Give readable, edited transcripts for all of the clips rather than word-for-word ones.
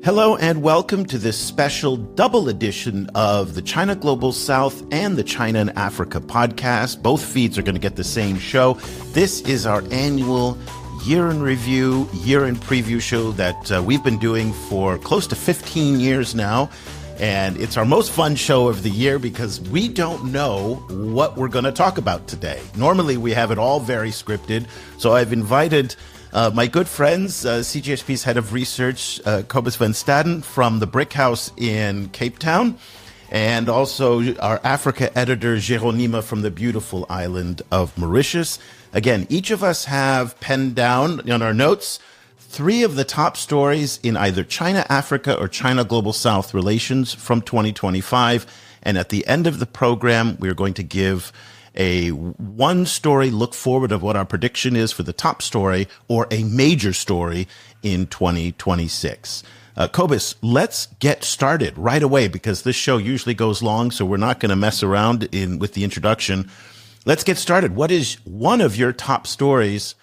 Hello and welcome to this special double edition of the China Global South and the China and Africa podcast. Both feeds are going to get the same show. This is our annual year in review, year in preview show that we've been doing for close to 15 years now. And it's our most fun show of the year because we don't know what we're going to talk about today. Normally we have it all very scripted. So I've invited my good friends, CGHP's head of research, Cobus van Staden from the Brick House in Cape Town, and also our Africa editor, Géraud Neema from the beautiful island of Mauritius. Again, each of us have penned down on our notes 3 of the top stories in either China-Africa or China-Global South relations from 2025. And at the end of the program, we're going to give a one-story look forward of what our prediction is for the top story or a major story in 2026. Cobus, let's get started right away because this show usually goes long, so we're not going to mess around with the introduction. Let's get started. What is one of your top stories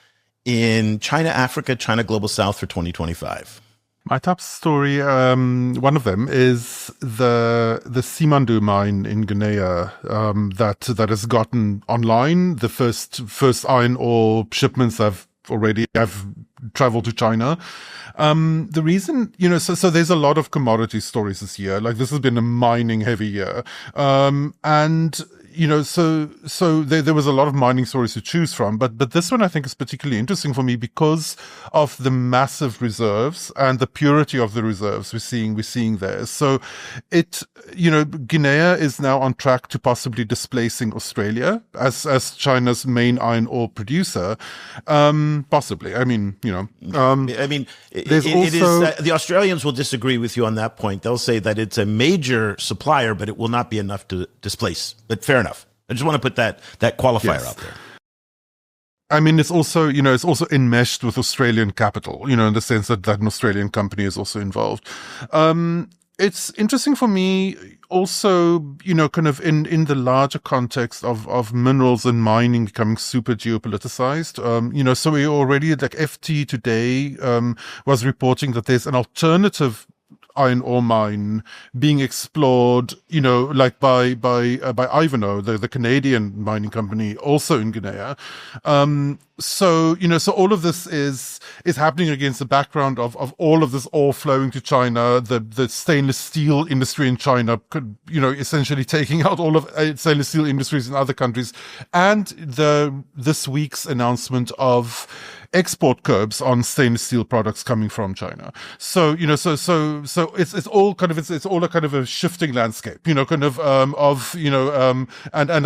in China, Africa, China Global South for 2025? My top story, one of them is the Simandou mine in Guinea that has gotten online. The first iron ore shipments have traveled to China. The reason, so there's a lot of commodity stories this year. Like this has been a mining heavy year, and so there was a lot of mining stories to choose from, but this one I think is particularly interesting for me because of the massive reserves and the purity of the reserves we're seeing there. So Guinea is now on track to possibly displacing Australia as China's main iron ore producer. Possibly. There's also the Australians will disagree with you on that point. They'll say that it's a major supplier, but it will not be enough to displace. But fair enough. I just want to put that qualifier out there. It's also, it's also enmeshed with Australian capital, in the sense that an Australian company is also involved. It's interesting for me also, kind of in the larger context of minerals and mining becoming super geopoliticized. So we already, like FT today, was reporting that there's an alternative iron ore mine being explored, like by Ivanhoe, the Canadian mining company, also in Guinea. So all of this is happening against the background of all of this ore flowing to China, the stainless steel industry in China, essentially taking out all of stainless steel industries in other countries, and this week's announcement of export curbs on stainless steel products coming from China. So so it's all kind of a shifting landscape, and I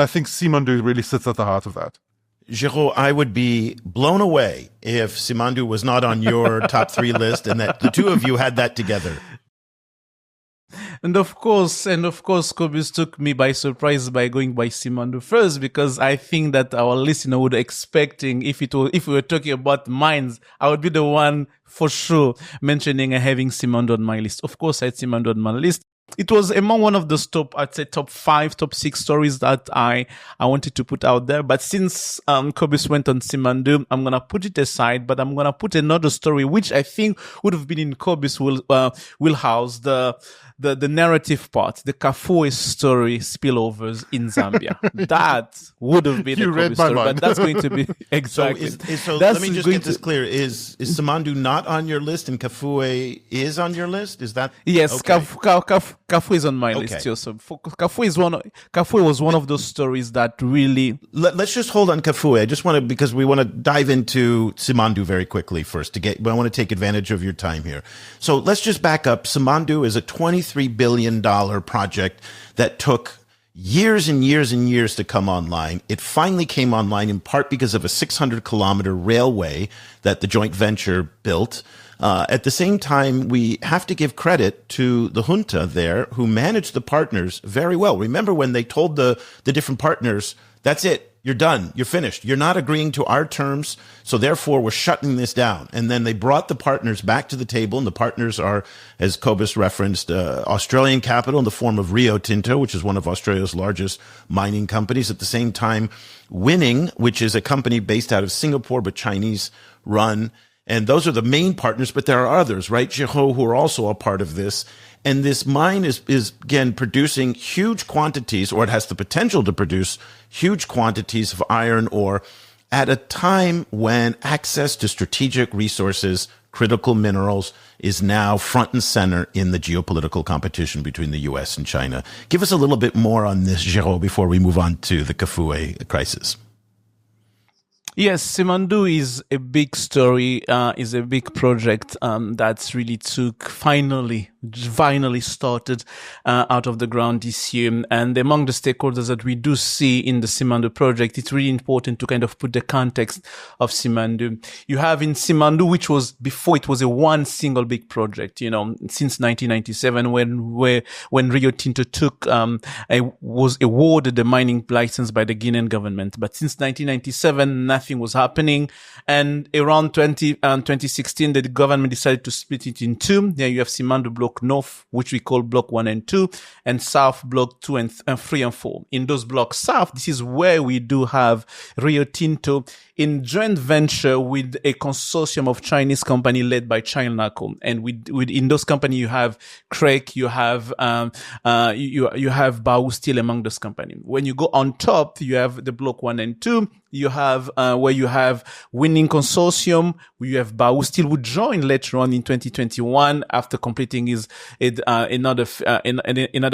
think Simandou really sits at the heart of that. Géraud, I would be blown away if Simandou was not on your top 3 list and that the two of you had that together. And of course, Cobus took me by surprise by going by Simandou first, because I think that our listener would expecting if we were talking about mines, I would be the one for sure mentioning having Simandou on my list. Of course, I had Simandou on my list. It was among one of those top 5, top 6 stories that I wanted to put out there. But since Cobus went on Simandou, I'm going to put it aside, but I'm going to put another story, which I think would have been in Cobus' wheelhouse, the narrative part, the Kafue story spillovers in Zambia. That would have been a Cobus story, but that's going to be exactly. So let me just get this clear. Is Simandou not on your list and Kafue is on your list? Is that? Yes, okay. Kafue is on my list too. So Kafue was one of those stories that really. Let's just hold on Kafue. I just want to, because we want to dive into Simandou very quickly first I want to take advantage of your time here. So let's just back up. Simandou is a $23 billion project that took years and years and years to come online. It finally came online in part because of a 600-kilometer railway that the joint venture built. At the same time, we have to give credit to the junta there who managed the partners very well. Remember when they told the different partners, that's it. You're done. You're finished. You're not agreeing to our terms. So therefore, we're shutting this down. And then they brought the partners back to the table. And the partners are, as Cobus referenced, Australian capital in the form of Rio Tinto, which is one of Australia's largest mining companies. At the same time, Winning, which is a company based out of Singapore, but Chinese run, And those are the main partners, but there are others, right, Géraud, who are also a part of this. And this mine is again producing huge quantities, or it has the potential to produce huge quantities of iron ore at a time when access to strategic resources, critical minerals, is now front and center in the geopolitical competition between the U.S. and China. Give us a little bit more on this, Géraud, before we move on to the Kafue crisis. Yes, Simandou is a big story, is a big project that's really finally started out of the ground this year. And among the stakeholders that we do see in the Simandou project, it's really important to kind of put the context of Simandou. You have in Simandou, which was before it was a one single big project, since 1997 when Rio Tinto was awarded the mining license by the Guinean government. But since 1997, nothing was happening. And around 2016, the government decided to split it in two. There you have Simandou Block North, which we call Block 1 and 2, and South Block 2 and 3 and 4. In those blocks South, this is where we do have Rio Tinto in joint venture with a consortium of Chinese company led by Chinalco. And in those companies, you have Craig, you have Bao Steel among those companies. When you go on top, you have the Block 1 and 2. You have where you have Winning Consortium, where you have Bao Steel, who joined later on in 2021 after completing his another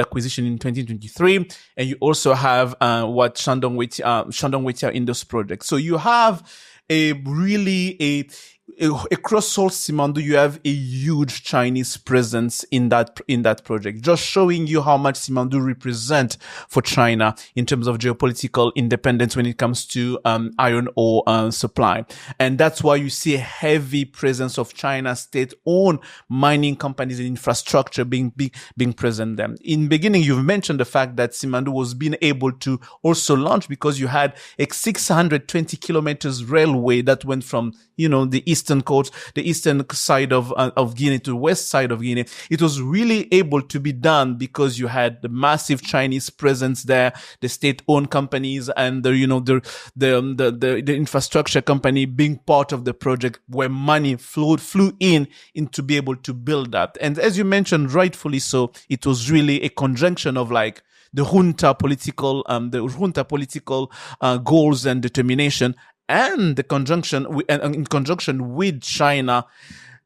acquisition in 2023, and you also have what Shandong Wetia in this project. So you have across all Simandou, you have a huge Chinese presence in that project, just showing you how much Simandou represent for China in terms of geopolitical independence when it comes to iron ore supply. And that's why you see a heavy presence of China state-owned mining companies and infrastructure being present there. In beginning, you've mentioned the fact that Simandou was being able to also launch because you had a 620 kilometers railway that went from the eastern side of Guinea to the west side of Guinea. It was really able to be done because you had the massive Chinese presence there, the state-owned companies, and the infrastructure company being part of the project, where money flew in to be able to build that. And as you mentioned, rightfully so, it was really a conjunction of the junta political goals and determination, and in conjunction with China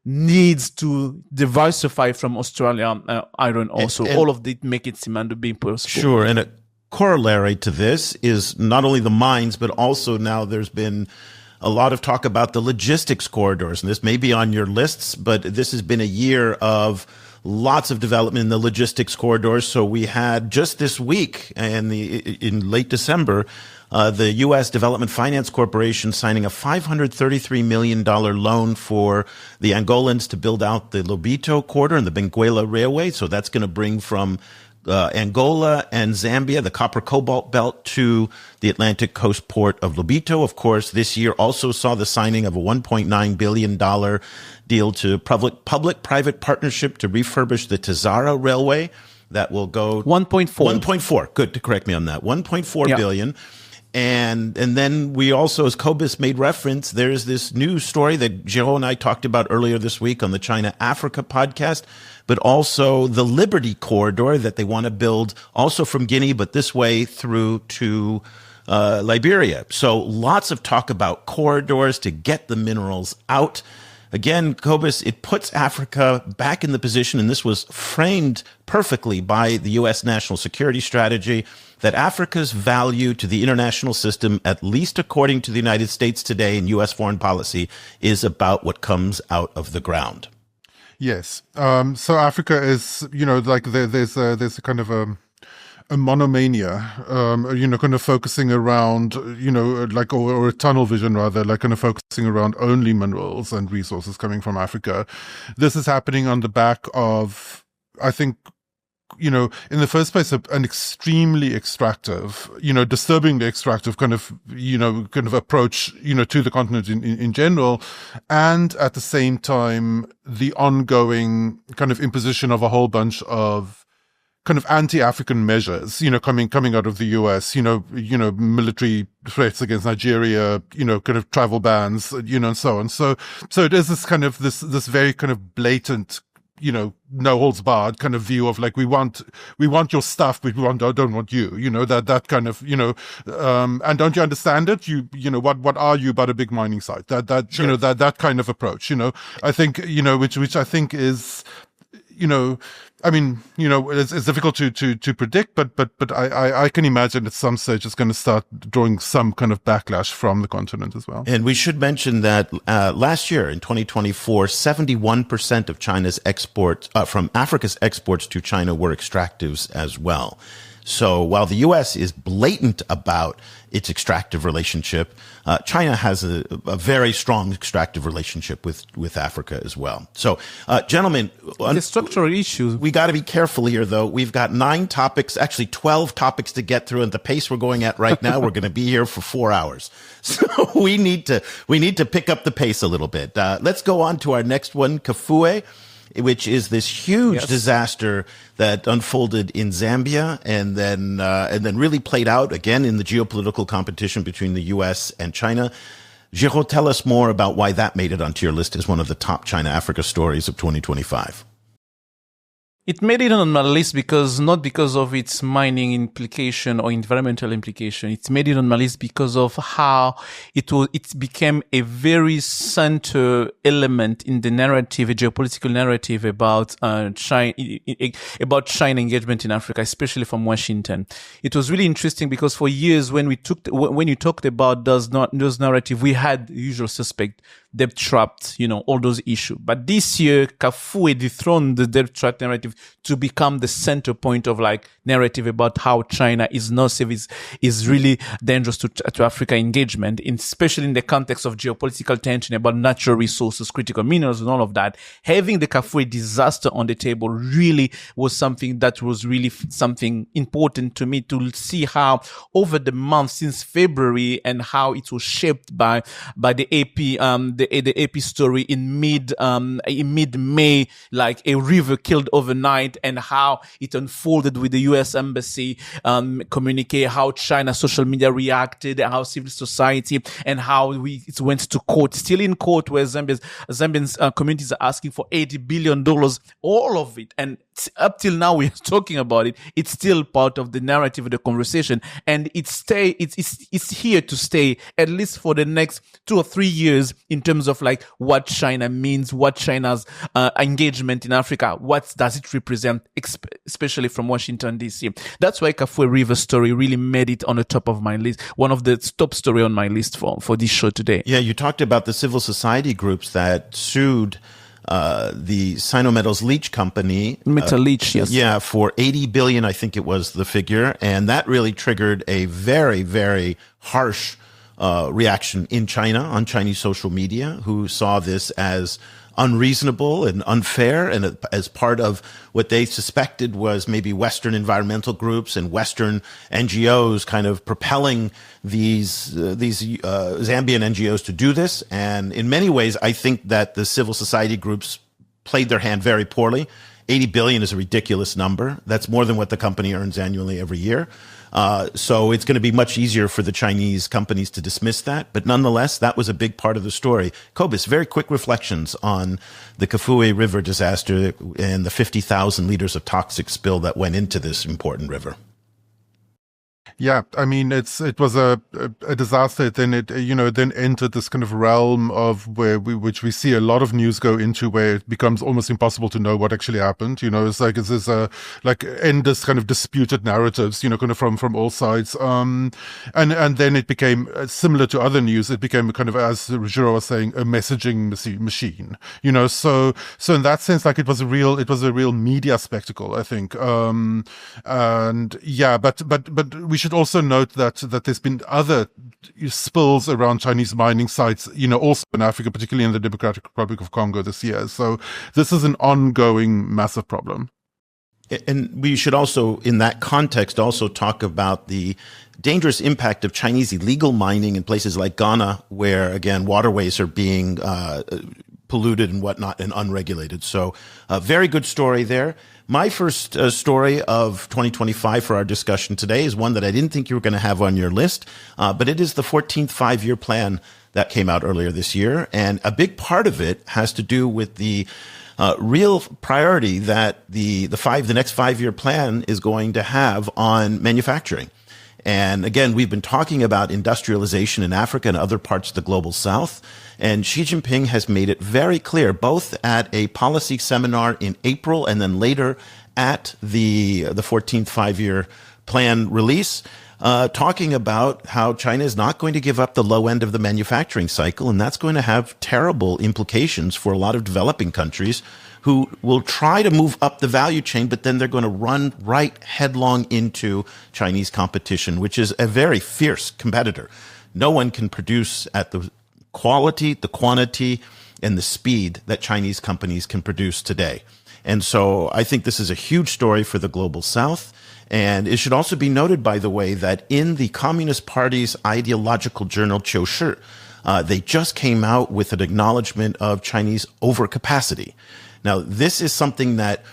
needs to diversify from Australia iron ore. So all of it make it Simandou being possible. Sure. And a corollary to this is not only the mines, but also now there's been a lot of talk about the logistics corridors. And this may be on your lists, but this has been a year of lots of development in the logistics corridors. So we had just this week in late December, the U.S. Development Finance Corporation signing a $533 million loan for the Angolans to build out the Lobito corridor and the Benguela Railway. So that's going to bring from Angola and Zambia, the copper cobalt belt, to the Atlantic coast port of Lobito. Of course, this year also saw the signing of a $1.9 billion deal to public-private partnership to refurbish the Tazara Railway. That will go 1.4. Good to correct me on that. 1.4 billion. And then we also, as Cobus made reference, there's this new story that Géraud and I talked about earlier this week on the China-Africa podcast, but also the Liberty Corridor that they want to build also from Guinea, but this way through to Liberia. So lots of talk about corridors to get the minerals out. Again, Cobus, it puts Africa back in the position, and this was framed perfectly by the U.S. national security strategy, that Africa's value to the international system, at least according to the United States today in U.S. foreign policy, is about what comes out of the ground. Yes. So Africa is, there's a kind of a monomania, kind of focusing around, or a tunnel vision rather, kind of focusing around only minerals and resources coming from Africa. This is happening on the back of, I think, in the first place, an extremely extractive, disturbingly extractive kind of approach, to the continent in general. And at the same time, the ongoing kind of imposition of a whole bunch of kind of anti-African measures, coming out of the US, military threats against Nigeria, kind of travel bans, and so on. So it is this kind of this very kind of blatant, no holds barred kind of view of like, we want your stuff, but don't want you, that kind of, and don't you understand it? What are you but a big mining site? Sure. That kind of approach, I think, which I think is, it's difficult to predict, but I can imagine at some stage it's going to start drawing some kind of backlash from the continent as well. And we should mention that last year in 2024, 71% of China's exports from Africa's exports to China were extractives as well. So while the U.S. is blatant about its extractive relationship, China has a very strong extractive relationship with Africa as well. So, gentlemen, the structural issues. We got to be careful here, though. We've got 9 topics, actually 12 topics to get through, and the pace we're going at right now, we're going to be here for 4 hours. So we need to pick up the pace a little bit. Let's go on to our next one, Kafue, which is this huge disaster that unfolded in Zambia and then really played out again in the geopolitical competition between the U.S. and China. Géraud, tell us more about why that made it onto your list as one of the top China-Africa stories of 2025. It made it on my list not because of its mining implication or environmental implication. It made it on my list because of how it became a very center element in the narrative, a geopolitical narrative about China engagement in Africa, especially from Washington. It was really interesting because for years when you talked about those narrative, we had the usual suspect, debt trapped, all those issues. But this year, Kafue dethroned the debt trapped narrative to become the center point of narrative about how China is not safe, is really dangerous to Africa engagement, especially in the context of geopolitical tension about natural resources, critical minerals, and all of that. Having the Kafue disaster on the table really was something that was really something important to me to see how over the month since February and how it was shaped by the AP, the AP story in mid-May, like a river killed overnight, and how it unfolded with the U.S. Embassy communique, how China social media reacted, how civil society, and how it went to court, still in court, where Zambian communities are asking for $80 billion, all of it. And up till now, we're talking about it. It's still part of the narrative of the conversation, and it's here to stay at least for the next 2 or 3 years in terms of what China means, what China's engagement in Africa, what does it represent, especially from Washington D.C. That's why Kafue River story really made it on the top of my list, one of the top story on my list for this show today. Yeah, you talked about the civil society groups that sued the Sinometals Leach company. Metal Leach, yes. Yeah, for $80 billion, I think it was the figure. And that really triggered a very, very harsh reaction in China on Chinese social media, who saw this as unreasonable and unfair, and as part of what they suspected was maybe Western environmental groups and Western NGOs kind of propelling these Zambian NGOs to do this. And in many ways, I think that the civil society groups played their hand very poorly. 80 billion is a ridiculous number. That's more than what the company earns annually every year. So it's going to be much easier for the Chinese companies to dismiss that. But nonetheless, that was a big part of the story. Cobus, very quick reflections on the Kafue River disaster and the 50,000 liters of toxic spill that went into this important river. Yeah, I mean, it was a disaster. Then it entered this kind of realm of which we see a lot of news go into, where it becomes almost impossible to know what actually happened. It's endless kind of disputed narratives, kind of from all sides. And then it became similar to other news. It became kind of, as Géraud was saying, a messaging machine. So in that sense, it was a real media spectacle, I think. And yeah, but we should also note that there's been other spills around Chinese mining sites, also in Africa, particularly in the Democratic Republic of Congo this year. So this is an ongoing massive problem. And we should also, in that context, also talk about the dangerous impact of Chinese illegal mining in places like Ghana, where, again, waterways are being polluted and whatnot and unregulated. So a very good story there. My first story of 2025 for our discussion today is one that I didn't think you were going to have on your list, but it is the 14th five-year plan that came out earlier this year. And a big part of it has to do with the real priority that the next 5-year plan is going to have on manufacturing. And again, we've been talking about industrialization in Africa and other parts of the global south. And Xi Jinping has made it very clear, both at a policy seminar in April and then later at the 14th five-year plan release, talking about how China is not going to give up the low end of the manufacturing cycle. And that's going to have terrible implications for a lot of developing countries who will try to move up the value chain, but then they're going to run right headlong into Chinese competition, which is a very fierce competitor. No one can produce at the quality, the quantity, and the speed that Chinese companies can produce today. And so I think this is a huge story for the global south. And it should also be noted, by the way, that in the Communist Party's ideological journal, Qiushi, they just came out with an acknowledgement of Chinese overcapacity. Now, this is something that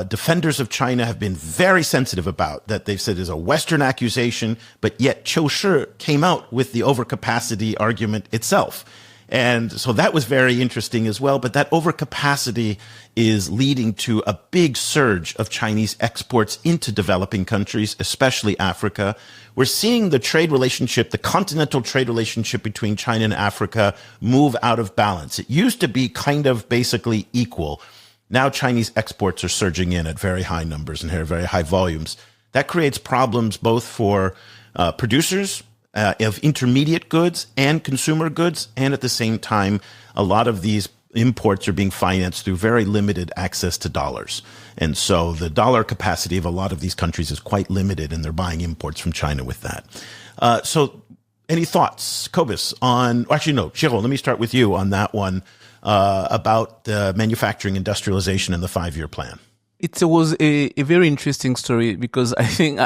defenders of China have been very sensitive about, that they've said is a Western accusation, but yet Qiushi came out with the overcapacity argument itself. And so that was very interesting as well. But that overcapacity is leading to a big surge of Chinese exports into developing countries, especially Africa. We're seeing the trade relationship, the continental trade relationship between China and Africa move out of balance. It used to be kind of basically equal. Now Chinese exports are surging in at very high numbers and very high volumes. That creates problems both for producers of intermediate goods and consumer goods. And at the same time, a lot of these imports are being financed through very limited access to dollars. And so the dollar capacity of a lot of these countries is quite limited, and they're buying imports from China with that. So any thoughts, Cobus, on, actually, no, Géraud, let me start with you on that one, about manufacturing industrialization and the 5-year plan. It was a very interesting story because you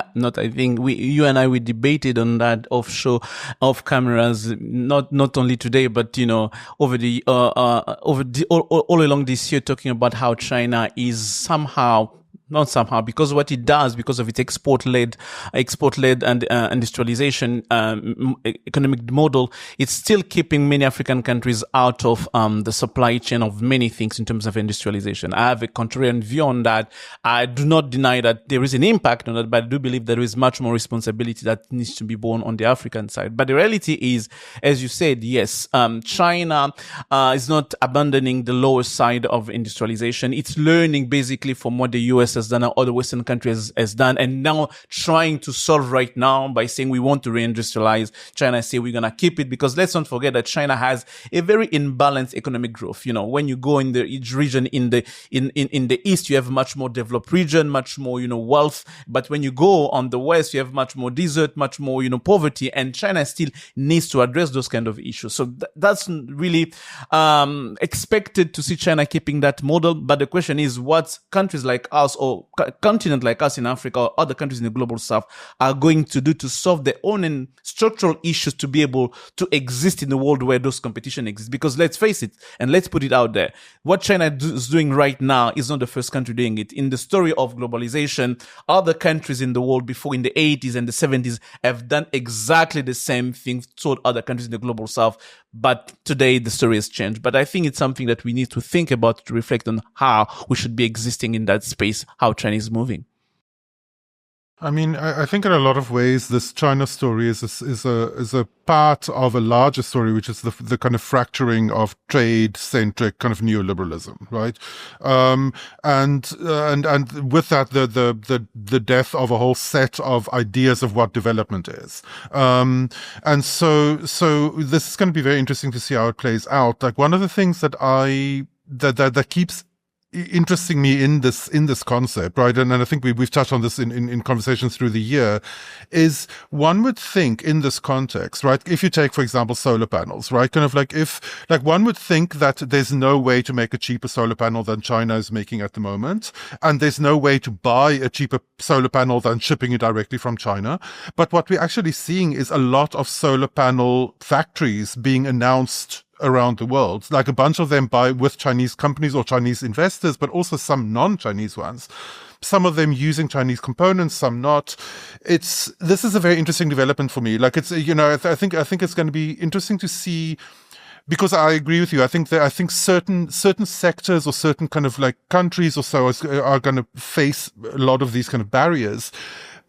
and I, we debated on that off cameras, not only today, but, all along this year, talking about how China is not somehow, because what it does, because of its export-led and industrialization economic model, it's still keeping many African countries out of the supply chain of many things in terms of industrialization. I have a contrarian view on that. I do not deny that there is an impact on that, but I do believe there is much more responsibility that needs to be borne on the African side. But the reality is, as you said, yes, China is not abandoning the lower side of industrialization. It's learning basically from what the US has done, or other Western countries has done, and now trying to solve right now by saying we want to reindustrialize. China say we're going to keep it, because let's not forget that China has a very imbalanced economic growth. When you go in each region in the east, you have much more developed region, much more, wealth. But when you go on the west, you have much more desert, much more, poverty, and China still needs to address those kind of issues. So that's really expected to see China keeping that model. But the question is, what countries like us, or continent like us in Africa, or other countries in the global south, are going to do to solve their own structural issues to be able to exist in the world where those competition exists? Because let's face it, and let's put it out there, what China is doing right now is not the first country doing it. In the story of globalization, other countries in the world before, in the 80s and the 70s, have done exactly the same thing toward other countries in the global south. But today the story has changed. But I think it's something that we need to think about, to reflect on how we should be existing in that space, how China is moving. I mean, I think in a lot of ways, this China story is a part of a larger story, which is the kind of fracturing of trade-centric kind of neoliberalism, right? And with that, the death of a whole set of ideas of what development is. And so this is going to be very interesting to see how it plays out. Like, one of the things that keeps interesting me in this concept, right? And I think we've touched on this in conversations through the year, is one would think in this context, right? If you take, for example, solar panels, right? Kind of like one would think that there's no way to make a cheaper solar panel than China is making at the moment. And there's no way to buy a cheaper solar panel than shipping it directly from China. But what we're actually seeing is a lot of solar panel factories being announced around the world. Like a bunch of them buy with Chinese companies or Chinese investors, but also some non-Chinese ones. Some of them using Chinese components, some not. This is a very interesting development for me. Like I think it's going to be interesting to see, because I agree with you. I think certain sectors or certain kind of like countries or so are going to face a lot of these kind of barriers,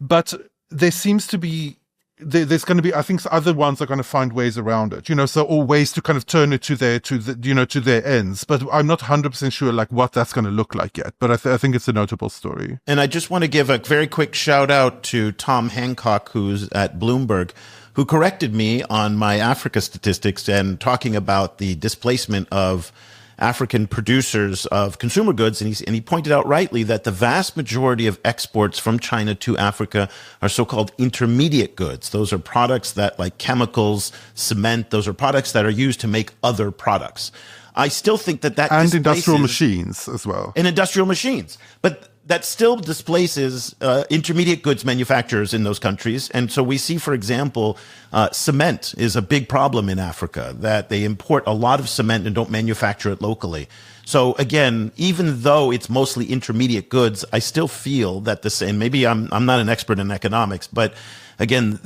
but there seems to be. There's going to be, I think, other ones are going to find ways around it, or ways to kind of turn it to their ends. But I'm not 100% sure like what that's going to look like yet. But I think it's a notable story. And I just want to give a very quick shout out to Tom Hancock, who's at Bloomberg, who corrected me on my Africa statistics and talking about the displacement of African producers of consumer goods. And he pointed out rightly that the vast majority of exports from China to Africa are so-called intermediate goods. Those are products that, like chemicals, cement, those are products that are used to make other products. I still think that and industrial machines as well. And industrial machines. But that still displaces intermediate goods manufacturers in those countries. And so we see, for example, cement is a big problem in Africa, that they import a lot of cement and don't manufacture it locally. So again, even though it's mostly intermediate goods, I still feel that and maybe I'm not an expert in economics, but again,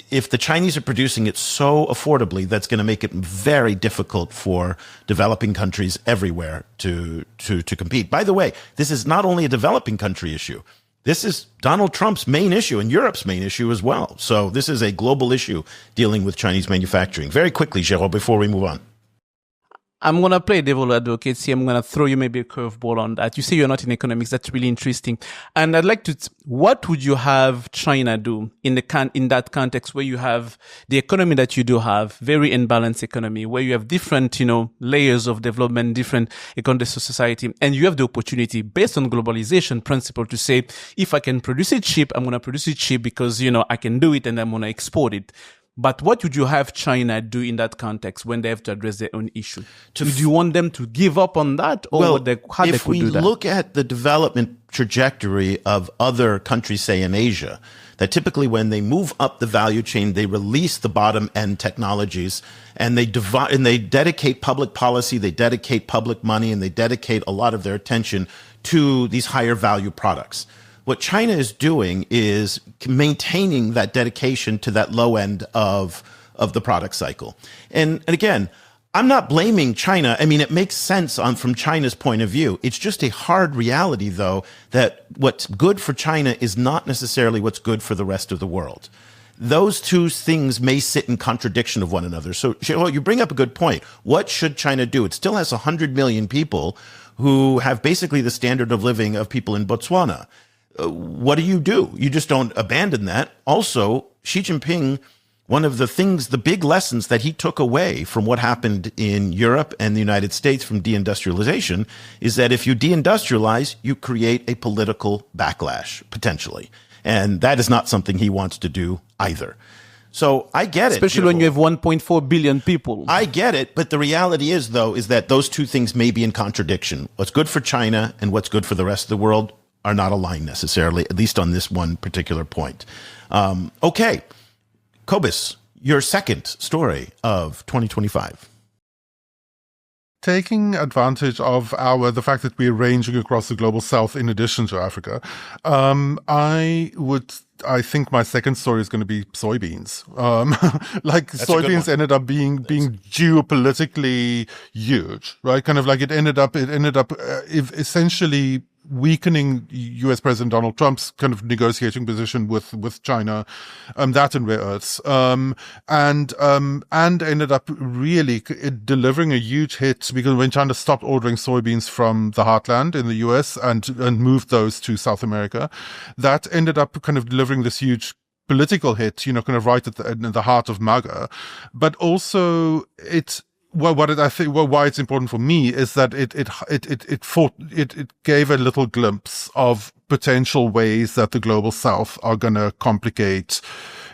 if the Chinese are producing it so affordably, that's going to make it very difficult for developing countries everywhere to compete. By the way, this is not only a developing country issue. This is Donald Trump's main issue and Europe's main issue as well. So this is a global issue dealing with Chinese manufacturing. Very quickly, Géraud, before we move on. I'm going to play devil advocate here. I'm going to throw you maybe a curveball on that. You say you're not in economics. That's really interesting. And I'd like what would you have China do in that context where you have the economy that you do have, very imbalanced economy, where you have different, layers of development, different economies of society, and you have the opportunity based on globalization principle to say, if I can produce it cheap, I'm going to produce it cheap because, I can do it and I'm going to export it. But what would you have China do in that context when they have to address their own issue? Do you want them to give up on that? Or how they could do that? If we look at the development trajectory of other countries, say in Asia, that typically when they move up the value chain, they release the bottom end technologies and they dedicate public policy, they dedicate public money, and they dedicate a lot of their attention to these higher value products. What China is doing is maintaining that dedication to that low end of the product cycle. And again, I'm not blaming China. I mean, it makes sense from China's point of view. It's just a hard reality, though, that what's good for China is not necessarily what's good for the rest of the world. Those two things may sit in contradiction of one another. So, Géraud, you bring up a good point. What should China do? It still has 100 million people who have basically the standard of living of people in Botswana. What do? You just don't abandon that. Also, Xi Jinping, one of the big lessons that he took away from what happened in Europe and the United States from deindustrialization is that if you deindustrialize, you create a political backlash, potentially. And that is not something he wants to do either. So I get it. Especially when you have 1.4 billion people. I get it. But the reality is, though, is that those two things may be in contradiction. What's good for China and what's good for the rest of the world are not aligned necessarily, at least on this one particular point. Okay. Cobus, your second story of 2025. Taking advantage of the fact that we're ranging across the global south in addition to Africa, I think my second story is going to be soybeans. Soybeans ended up being geopolitically huge, right? Kind of like it ended up essentially weakening U.S. President Donald Trump's kind of negotiating position with China, that and rare earths, and ended up really delivering a huge hit, because when China stopped ordering soybeans from the heartland in the U.S. and moved those to South America, that ended up kind of delivering this huge political hit, kind of right in the heart of MAGA, but also why it's important for me is that it gave a little glimpse of potential ways that the global south are going to complicate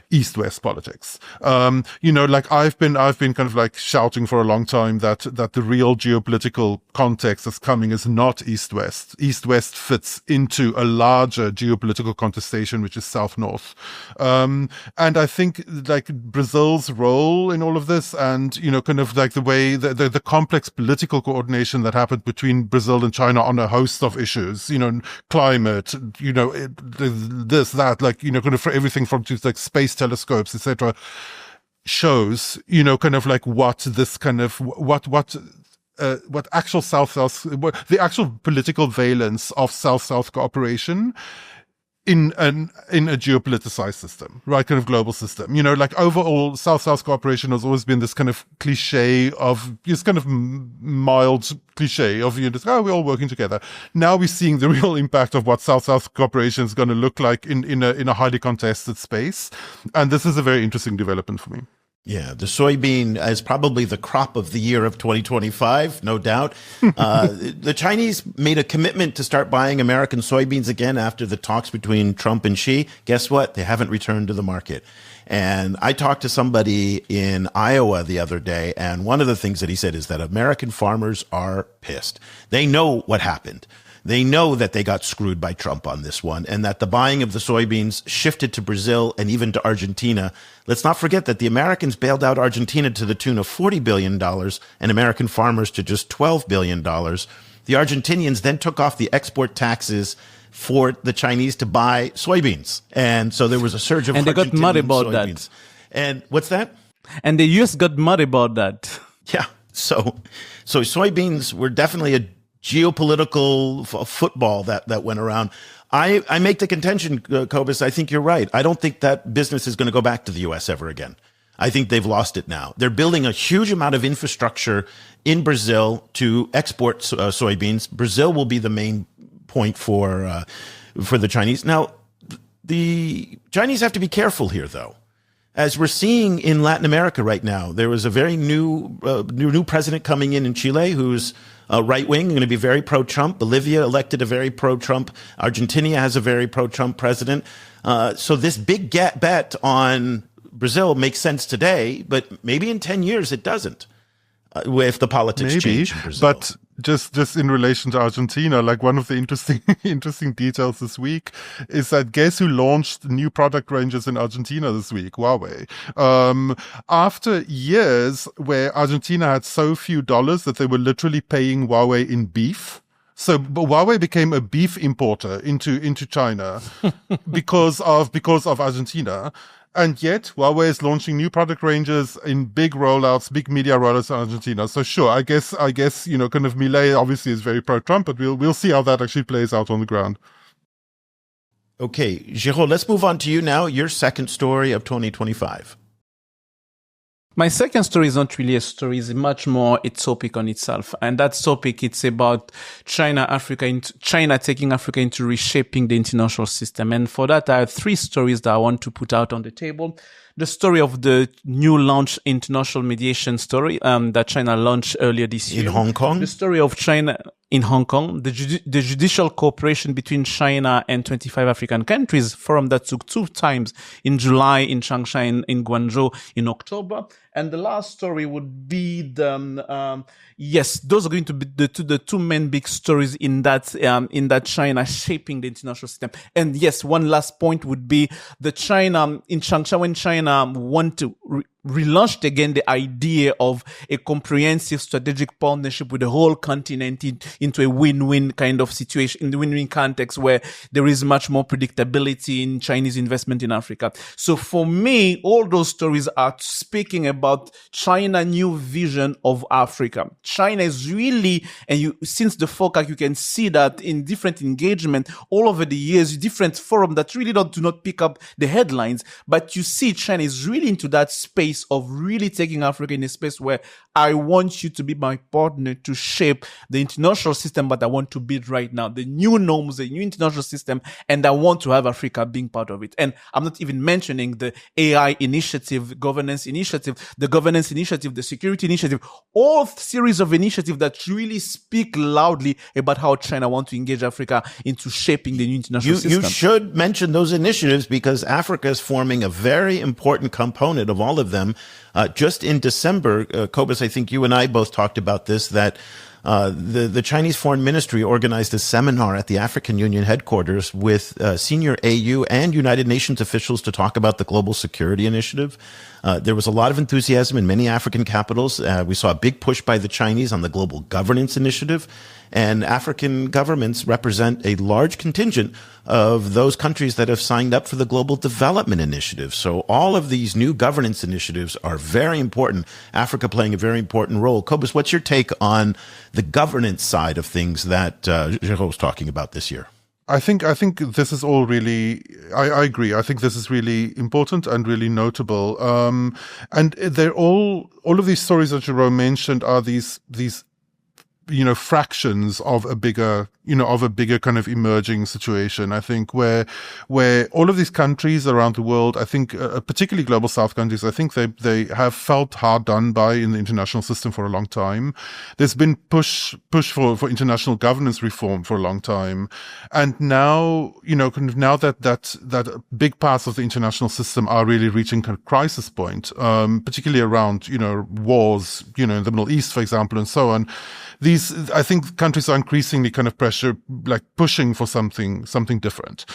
East-West politics. Like I've been kind of like shouting for a long time that the real geopolitical context that's coming is not East-West. East-West fits into a larger geopolitical contestation, which is South-North. And I think like Brazil's role in all of this, and, kind of like the way the complex political coordination that happened between Brazil and China on a host of issues, climate, this, that, like, kind of for everything from to like space telescopes, etc., shows, kind of like what this kind of, what actual the actual political valence of South-South cooperation in a geopoliticized system, right? Kind of global system. Like overall, South-South cooperation has always been this kind of cliche of, this kind of mild cliche of, we're all working together. Now we're seeing the real impact of what South-South cooperation is going to look like in a highly contested space. And this is a very interesting development for me. Yeah, the soybean is probably the crop of the year of 2025, no doubt. The Chinese made a commitment to start buying American soybeans again after the talks between Trump and Xi. Guess what? They haven't returned to the market. And I talked to somebody in Iowa the other day, and one of the things that he said is that American farmers are pissed. They know what happened. They know that they got screwed by Trump on this one, and that the buying of the soybeans shifted to Brazil and even to Argentina. Let's not forget that the Americans bailed out Argentina to the tune of $40 billion and American farmers to just $12 billion. The Argentinians then took off the export taxes for the Chinese to buy soybeans. And so there was a surge of and they got mad about soybeans. That. And what's that? And the US got mad about that. Yeah. So soybeans were definitely a geopolitical football that went around. I make the contention, Cobus, I think you're right. I don't think that business is going to go back to the U.S. ever again. I think they've lost it now. They're building a huge amount of infrastructure in Brazil to export soybeans. Brazil will be the main point for the Chinese. Now, the Chinese have to be careful here, though. As we're seeing in Latin America right now, there was a very new president coming in Chile who's right-wing, going to be very pro-Trump. Bolivia elected a very pro-Trump. Argentina has a very pro-Trump president. So this big bet on Brazil makes sense today, but maybe in 10 years it doesn't, if the politics change in Brazil. But just in relation to Argentina, like one of the interesting details this week is that guess who launched new product ranges in Argentina this week? Huawei. After years where Argentina had so few dollars that they were literally paying Huawei in beef. So Huawei became a beef importer into China because of Argentina. And yet, Huawei is launching new product ranges in big rollouts, big media rollouts in Argentina. So sure, I guess, kind of Milei obviously is very pro-Trump, but we'll see how that actually plays out on the ground. Okay, Géraud, let's move on to you now. Your second story of 2025. My second story is not really a story, it's much more a topic on itself. And that topic, it's about China taking Africa into reshaping the international system. And for that, I have three stories that I want to put out on the table. The story of the new launch international mediation story that China launched earlier this year. In Hong Kong? The story of China in Hong Kong, the judicial cooperation between China and 25 African countries, forum that took 2 times in July, in Changsha, in Guangzhou, in October. And the last story would be those are going to be the two main big stories in that China shaping the international system. And yes, one last point would be the China in Changsha, when China want to relaunched again the idea of a comprehensive strategic partnership with the whole continent into a win-win kind of situation, in the win-win context where there is much more predictability in Chinese investment in Africa. So for me, all those stories are speaking about China's new vision of Africa. China is really, and since the forecast, you can see that in different engagement all over the years, different forums that really do not pick up the headlines, but you see China is really into that space of really taking Africa in a space where I want you to be my partner to shape the international system that I want to build right now, the new norms, the new international system, and I want to have Africa being part of it. And I'm not even mentioning the AI initiative, governance initiative the governance initiative, the security initiative, all series of initiatives that really speak loudly about how China wants to engage Africa into shaping the new international system. You should mention those initiatives because Africa is forming a very important component of all of them. Just in December, Cobus, I think you and I both talked about this, that the Chinese Foreign Ministry organized a seminar at the African Union headquarters with senior AU and United Nations officials to talk about the Global Security Initiative. There was a lot of enthusiasm in many African capitals. We saw a big push by the Chinese on the Global Governance Initiative. And African governments represent a large contingent of those countries that have signed up for the Global Development Initiative. So all of these new governance initiatives are very important, Africa playing a very important role. Cobus, what's your take on the governance side of things that Géraud was talking about this year? I think this is all really, I agree. I think this is really important and really notable. And they're all of these stories that Géraud mentioned are these fractions of a bigger kind of emerging situation. I think where all of these countries around the world, I think particularly global South countries, I think they have felt hard done by in the international system for a long time. There's been push for international governance reform for a long time, and now now that big parts of the international system are really reaching kind of crisis point, particularly around wars, in the Middle East, for example, and so on. I think countries are increasingly kind of pushing for something different.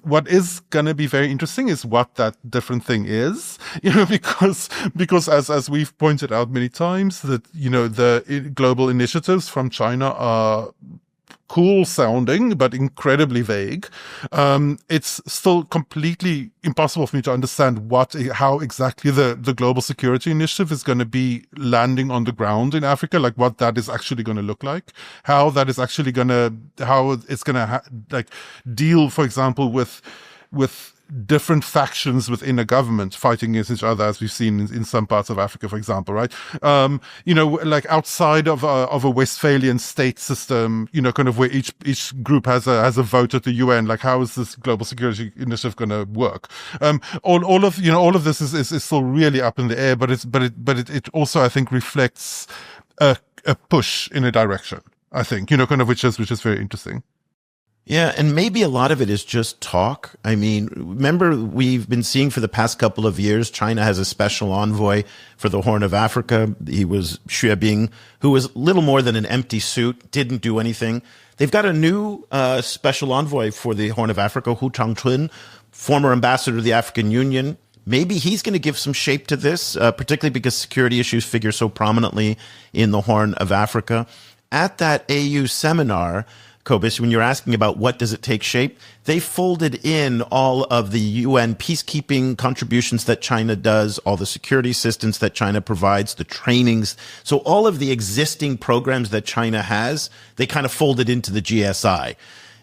What is going to be very interesting is what that different thing is, because as we've pointed out many times that, the global initiatives from China are cool sounding, but incredibly vague. It's still completely impossible for me to understand how exactly the global security initiative is going to be landing on the ground in Africa, like what that is actually going to look like, how it's going to deal, for example, with different factions within a government fighting against each other, as we've seen in some parts of Africa, for example, right? Outside of a Westphalian state system, kind of where each group has a vote at the UN, like how is this global security initiative going to work? All of this is still really up in the air, but it also, I think, reflects a push in a direction, I think, kind of which is very interesting. Yeah, and maybe a lot of it is just talk. I mean, remember, we've been seeing for the past couple of years, China has a special envoy for the Horn of Africa. He was Xue Bing, who was little more than an empty suit, didn't do anything. They've got a new special envoy for the Horn of Africa, Hu Changchun, former ambassador to the African Union. Maybe he's going to give some shape to this, particularly because security issues figure so prominently in the Horn of Africa. At that AU seminar, Cobus, when you're asking about what does it take shape, they folded in all of the UN peacekeeping contributions that China does, all the security assistance that China provides, the trainings. So all of the existing programs that China has, they kind of folded into the GSI.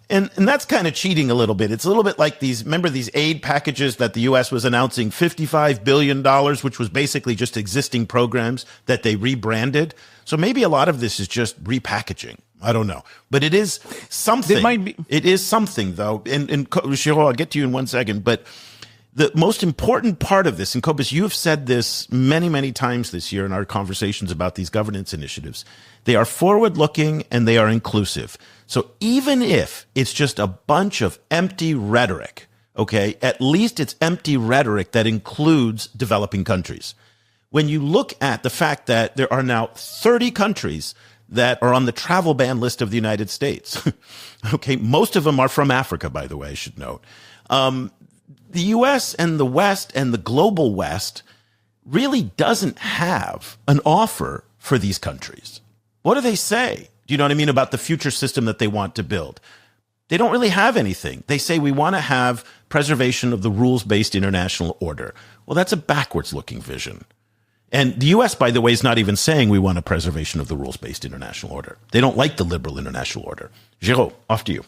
And that's kind of cheating a little bit. It's a little bit like these aid packages that the U.S. was announcing, $55 billion, which was basically just existing programs that they rebranded. So maybe a lot of this is just repackaging. I don't know. But it is something. It is something, though. And Géraud, I'll get to you in 1 second. But the most important part of this, and Cobus, you have said this many, many times this year in our conversations about these governance initiatives, they are forward-looking and they are inclusive. So even if it's just a bunch of empty rhetoric, okay, at least it's empty rhetoric that includes developing countries. When you look at the fact that there are now 30 countries that are on the travel ban list of the United States, okay, most of them are from Africa, by the way, I should note. The U.S. and the West and the global West really doesn't have an offer for these countries. What do they say? Do you know what I mean about the future system that they want to build? They don't really have anything. They say we want to have preservation of the rules-based international order. Well, that's a backwards-looking vision. And the U.S., by the way, is not even saying we want a preservation of the rules-based international order. They don't like the liberal international order. Géraud, off to you.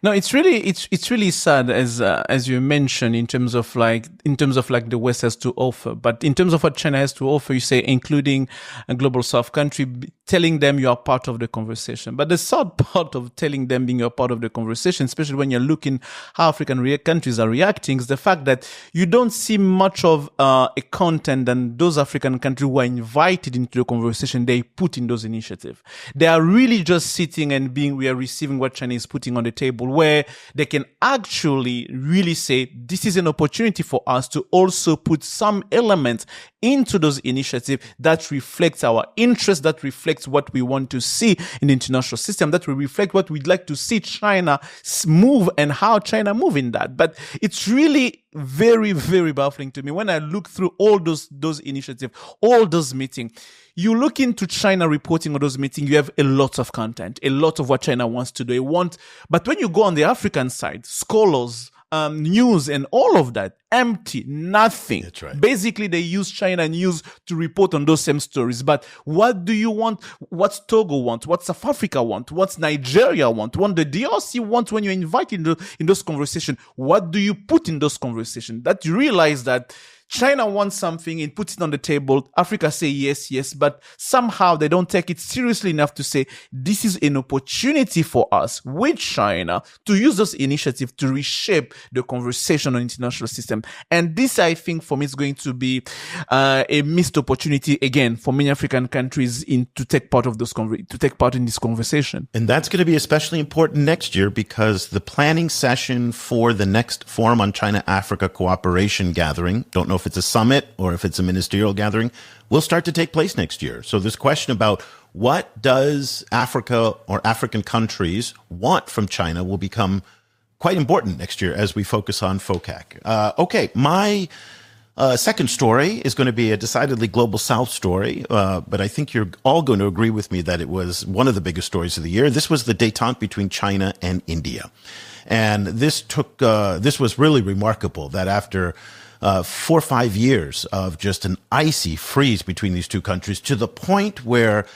No, it's really sad as you mentioned in terms of like the West has to offer, but in terms of what China has to offer, you say including a global South country, telling them you are part of the conversation. But the sad part of telling them being a part of the conversation, especially when you're looking how African countries are reacting, is the fact that you don't see much of a content than those African countries who are invited into the conversation they put in those initiatives. They are really just sitting and we are receiving what China is putting on the table, where they can actually really say, this is an opportunity for us to also put some elements into those initiatives that reflects our interest, that reflects what we want to see in the international system, that will reflect what we'd like to see China move and how China move in that. But it's really very, very baffling to me when I look through all those initiatives, all those meetings. You look into China reporting on those meetings, you have a lot of content, a lot of what China wants to do. But when you go on the African side, scholars, news and all of that, empty, nothing. That's right. Basically, they use China news to report on those same stories. But what do you want? What's Togo want? What South Africa want? What's Nigeria want? What the DRC want when you're invited in those conversations? What do you put in those conversations? That you realize that China wants something and puts it on the table. Africa say yes, yes, but somehow they don't take it seriously enough to say this is an opportunity for us with China to use those initiatives to reshape the conversation on international system. And this, I think, for me, is going to be a missed opportunity again for many African countries to take part in this conversation. And that's going to be especially important next year because the planning session for the next Forum on China-Africa Cooperation gathering, don't know if it's a summit or if it's a ministerial gathering, will start to take place next year. So this question about what does Africa or African countries want from China will become quite important next year as we focus on FOCAC. Okay, my second story is going to be a decidedly global South story, but I think you're all going to agree with me that it was one of the biggest stories of the year. This was the détente between China and India. And this was really remarkable that after 4 or 5 years of just an icy freeze between these two countries, to the point where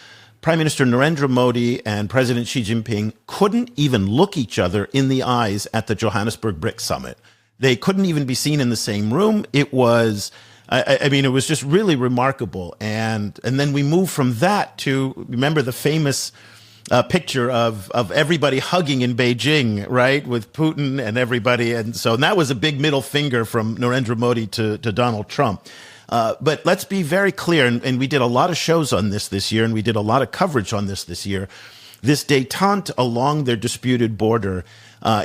Prime Minister Narendra Modi and President Xi Jinping couldn't even look each other in the eyes at the Johannesburg BRICS Summit. They couldn't even be seen in the same room. It was, it was just really remarkable. And then we moved from that to, remember the famous picture of everybody hugging in Beijing, right, with Putin and everybody. And so that was a big middle finger from Narendra Modi to Donald Trump. But let's be very clear, and we did a lot of shows on this year, and we did a lot of coverage on this year. This détente along their disputed border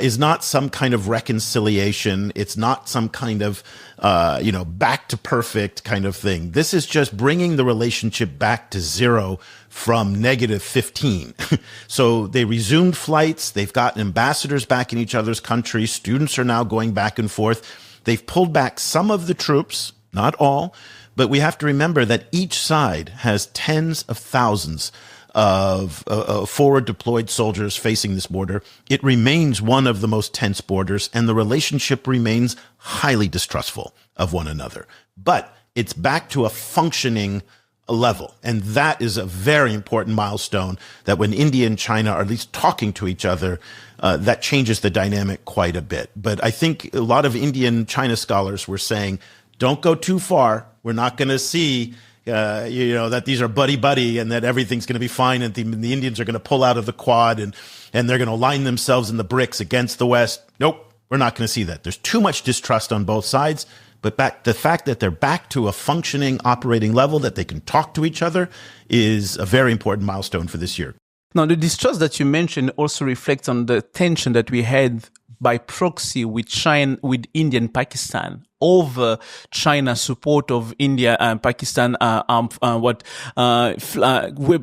is not some kind of reconciliation. It's not some kind of, back to perfect kind of thing. This is just bringing the relationship back to zero from -15. So they resumed flights. They've gotten ambassadors back in each other's countries. Students are now going back and forth. They've pulled back some of the troops, not all, but we have to remember that each side has tens of thousands of forward deployed soldiers facing this border. It remains one of the most tense borders, and the relationship remains highly distrustful of one another. But it's back to a functioning level, and that is a very important milestone, that when India and China are at least talking to each other, that changes the dynamic quite a bit. But I think a lot of Indian China scholars were saying, don't go too far. We're not going to see that these are buddy-buddy and that everything's going to be fine and the Indians are going to pull out of the Quad and they're going to align themselves in the BRICS against the West. Nope, we're not going to see that. There's too much distrust on both sides. But the fact that they're back to a functioning operating level, that they can talk to each other, is a very important milestone for this year. Now, the distrust that you mentioned also reflects on the tension that we had by proxy with China, with India and Pakistan over China's support of India and Pakistan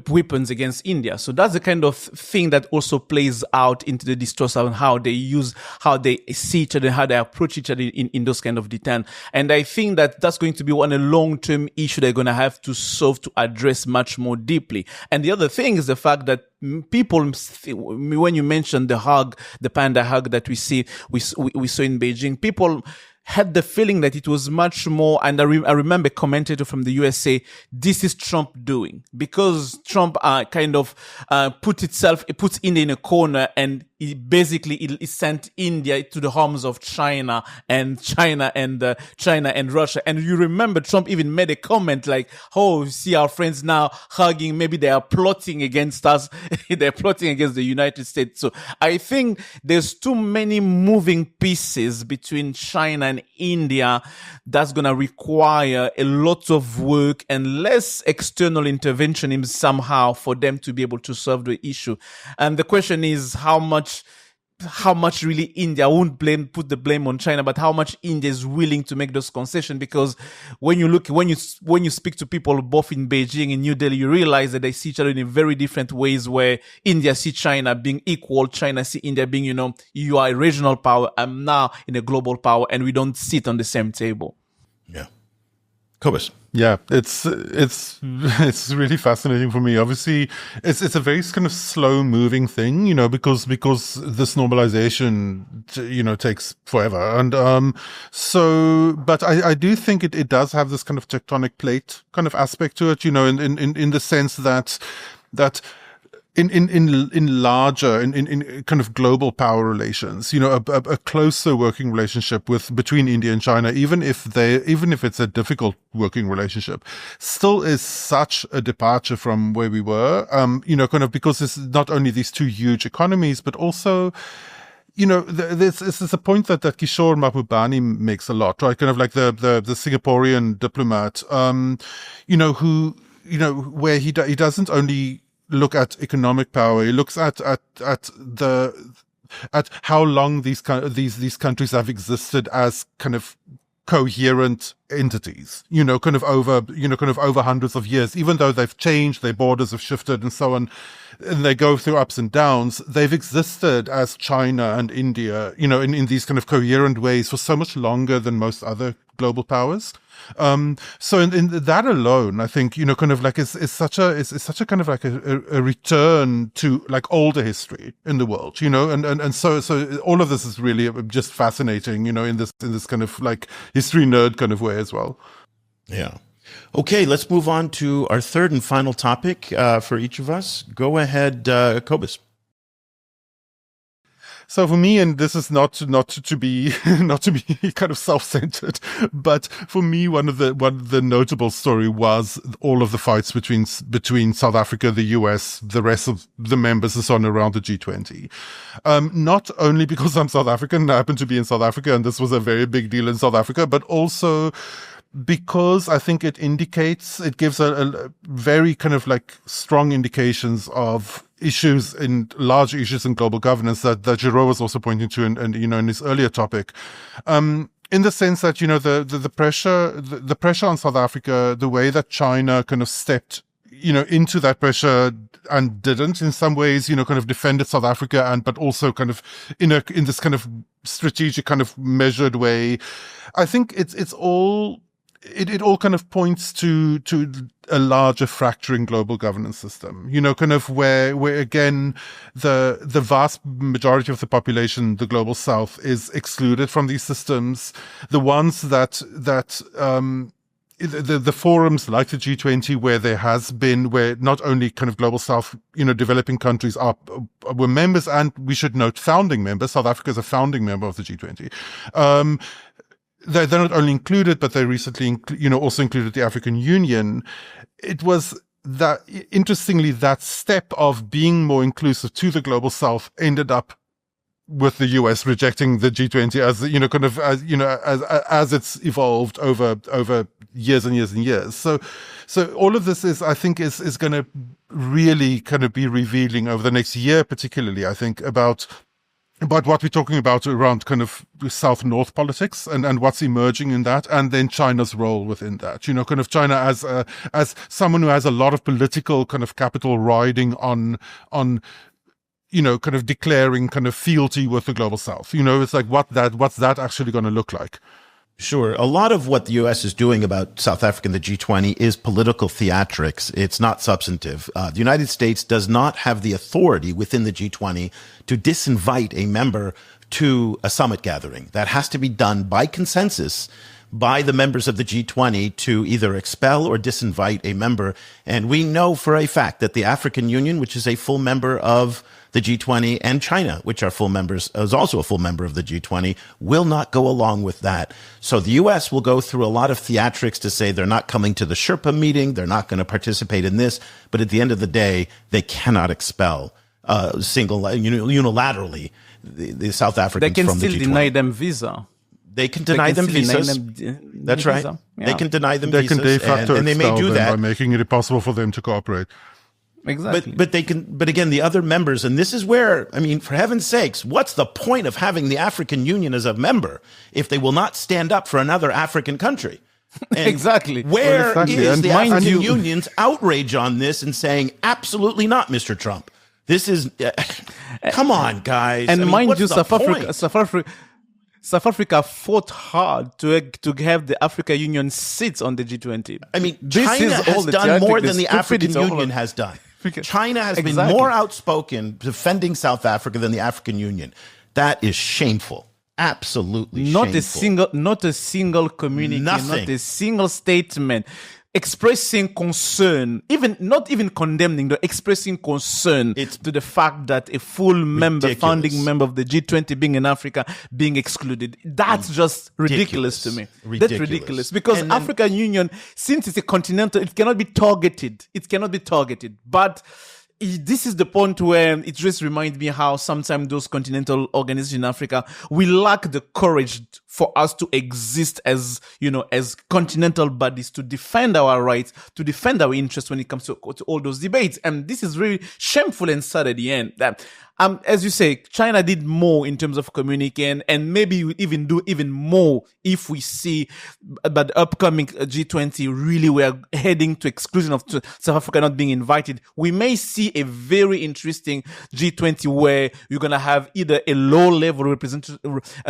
weapons against India. So that's the kind of thing that also plays out into the distrust of how they see each other, how they approach each other in those kind of détente. And I think that that's going to be one a long-term issue they're going to have to solve, to address much more deeply. And the other thing is the fact that people, when you mentioned the panda hug that we saw in Beijing, people had the feeling that it was much more, and I remember a commentator from the US say, this is Trump doing, because Trump puts India in a corner and it sent India to the arms of China and Russia. And you remember Trump even made a comment like, "Oh, see our friends now hugging. Maybe they are plotting against us. They're plotting against the United States." So I think there's too many moving pieces between China and India that's going to require a lot of work and less external intervention somehow for them to be able to solve the issue. And the question is how much really India, I won't put the blame on China, but how much India is willing to make those concessions. Because when you speak to people both in Beijing and New Delhi, you realize that they see each other in very different ways, where India see China being equal, China see India being, you are a regional power, I'm now in a global power, and we don't sit on the same table. Yeah. Cobus. Yeah, it's really fascinating for me. Obviously, it's a very kind of slow moving thing, because this normalization, takes forever. And but I do think it does have this kind of tectonic plate kind of aspect to it, in the sense that in larger, in kind of global power relations, a closer working relationship between India and China, even if it's a difficult working relationship, still is such a departure from where we were, kind of because it's not only these two huge economies, but also, this is a point that Kishore Mahbubani makes a lot, right? Kind of like the Singaporean diplomat, where he doesn't only look at economic power. He looks at how long these countries have existed as kind of coherent entities, kind of over hundreds of years, even though they've changed, their borders have shifted and so on, and they go through ups and downs. They've existed as China and India, in these kind of coherent ways for so much longer than most other global powers. So in that alone, I think, kind of like it's such a kind of like a return to like older history in the world, and so all of this is really just fascinating, in this kind of like history nerd kind of way as well. Yeah. Okay, let's move on to our third and final topic for each of us. Go ahead, Cobus. So for me, and this is not to be kind of self-centered, but for me, one of the notable story was all of the fights between South Africa, the US, the rest of the members and so on around the G20. Not only because I'm South African, I happen to be in South Africa, and this was a very big deal in South Africa, but also because I think it gives a very kind of like strong indications of large issues in global governance that Géraud was also pointing to in his earlier topic. In the sense that, the pressure on South Africa, the way that China kind of stepped, into that pressure and didn't in some ways, kind of defended South Africa but also kind of in this kind of strategic kind of measured way. I think it all kind of points to a larger fracturing global governance system, kind of where again, the vast majority of the population, the global south, is excluded from these systems. The ones that the forums like the G20 where not only kind of global south, developing countries were members, and we should note founding members. South Africa is a founding member of the G20. They're not only included, but they recently, also included the African Union. It was that, interestingly, that step of being more inclusive to the global south ended up with the US rejecting the G20 as it's evolved over years and years and years. So all of this is going to really kind of be revealing over the next year, particularly, I think, about what we're talking about around kind of South-North politics and what's emerging in that, and then China's role within that. Kind of China as someone who has a lot of political kind of capital riding on kind of declaring kind of fealty with the global South. It's like what's that actually going to look like? Sure. A lot of what the U.S. is doing about South Africa and the G20 is political theatrics. It's not substantive. The United States does not have the authority within the G20 to disinvite a member to a summit gathering. That has to be done by consensus by the members of the G20 to either expel or disinvite a member. And we know for a fact that the African Union, which is a full member of the G20, and China, which are full members, is also a full member of the G20, will not go along with that. So the U.S. will go through a lot of theatrics to say they're not coming to the Sherpa meeting, they're not going to participate in this, but at the end of the day, they cannot expel unilaterally the South Africans from the G20. They can still deny them visa. They can deny them visas. That's right. Yeah. They can deny them they visas, can de facto and they may do that by making it impossible for them to cooperate. Exactly. But they can. But again, the other members, and this is where, I mean, for heaven's sakes, what's the point of having the African Union as a member if they will not stand up for another African country? And exactly. Where is the African you, Union's outrage on this and saying absolutely not, Mr. Trump? This is come on, guys. And I mean, mind you, South Africa fought hard to have the African Union sit on the G20. I mean, China has done more than the African Union has done. China has been more outspoken defending South Africa than the African Union. That is shameful. Absolutely shameful. Not a single communique, Nothing. not a single statement expressing concern, not even condemning, but expressing concern to the fact that a full member, founding member of the G20 being in Africa, being excluded. That's just ridiculous to me. That's ridiculous. Because African Union, since it's a continental, it cannot be targeted. But this is the point where it just reminds me how sometimes those continental organizations in Africa, we lack the courage for us to exist as, as continental bodies, to defend our rights, to defend our interests when it comes to all those debates. And this is really shameful and sad at the end. That, as you say, China did more in terms of communicating, and maybe even do even more if we see that the upcoming G20 really we are heading to exclusion of South Africa not being invited. We may see a very interesting G20 where you're going to have either a low-level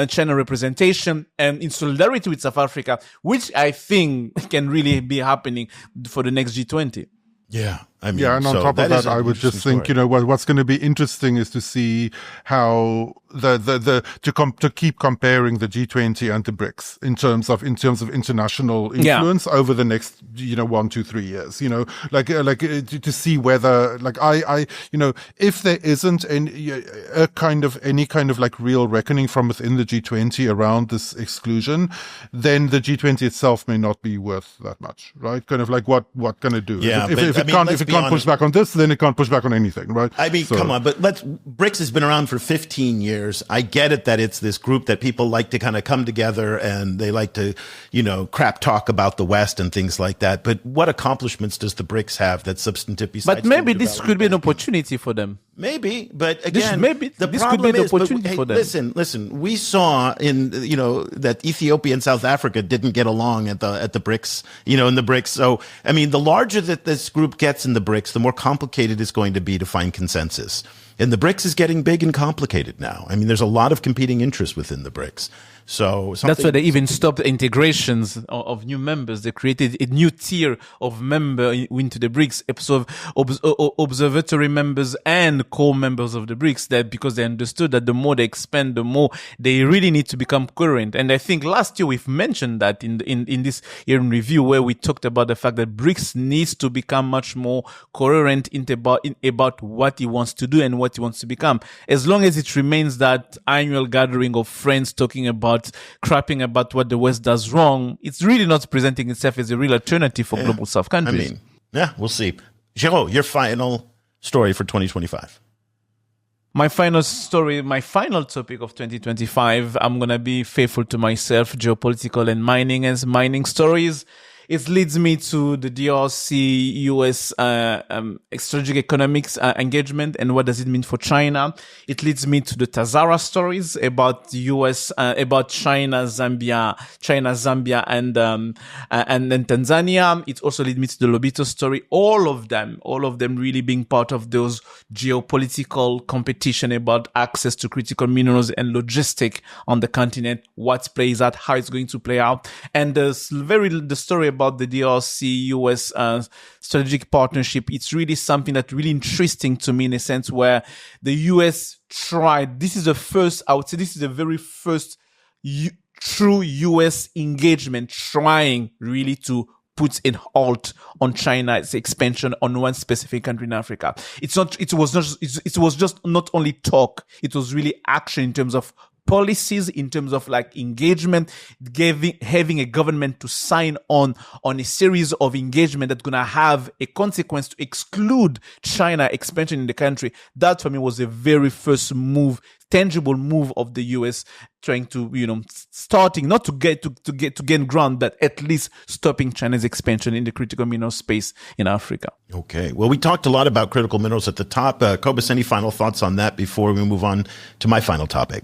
China representation and in solidarity with South Africa, which I think can really be happening for the next G20. Yeah. I mean, and on top of that, I would just think, what's going to be interesting is to see how to keep comparing the G20 and the BRICS in terms of international influence over the next 1, 2, 3 years. To see whether if there isn't any kind of like real reckoning from within the G20 around this exclusion, then the G20 itself may not be worth that much, right? Kind of like what can it do? Yeah, if it can't push back on this, then it can't push back on anything, right? I mean, come on, but BRICS has been around for 15 years. I get it that it's this group that people like to kind of come together and they like to, crap talk about the West and things like that. But what accomplishments does the BRICS have that's substantive besides? But maybe this could be an opportunity for them. Maybe, but again, this could be an opportunity for them. Listen, we saw in, that Ethiopia and South Africa didn't get along at the BRICS, in the BRICS. So, I mean, the larger that this group gets in the BRICS, the more complicated it's going to be to find consensus. And the BRICS is getting big and complicated now. I mean, there's a lot of competing interests within the BRICS. So that's why they even stopped integrations of new members. They created a new tier of member into the BRICS, observatory members and core members of the BRICS, that because they understood that the more they expand, the more they really need to become coherent. And I think last year we've mentioned that in this year in review, where we talked about the fact that BRICS needs to become much more coherent about what he wants to do and what he wants to become. As long as it remains that annual gathering of friends talking about crapping about what the West does wrong, it's really not presenting itself as a real alternative for global South countries. I mean, we'll see. Géraud, your final story for 2025. My final topic of 2025, I'm going to be faithful to myself, geopolitical and mining stories. It leads me to the DRC-US strategic economics engagement and what does it mean for China. It leads me to the Tazara stories about the US, about China, Zambia, and Tanzania. It also leads me to the Lobito story. All of them really being part of those geopolitical competition about access to critical minerals and logistic on the continent, what plays out, how it's going to play out. And the story about the DRC-US strategic partnership, it's really something that's really interesting to me in a sense where the US tried, this is the very first true US engagement trying really to put a halt on China's expansion on one specific country in Africa. It was just not only talk, it was really action in terms of policies, in terms of like engagement, having a government to sign on a series of engagement that's going to have a consequence to exclude China expansion in the country. That for me was the very first move, tangible move of the US trying to, starting not to gain ground, but at least stopping China's expansion in the critical mineral space in Africa. Okay. Well, we talked a lot about critical minerals at the top. Cobus, any final thoughts on that before we move on to my final topic?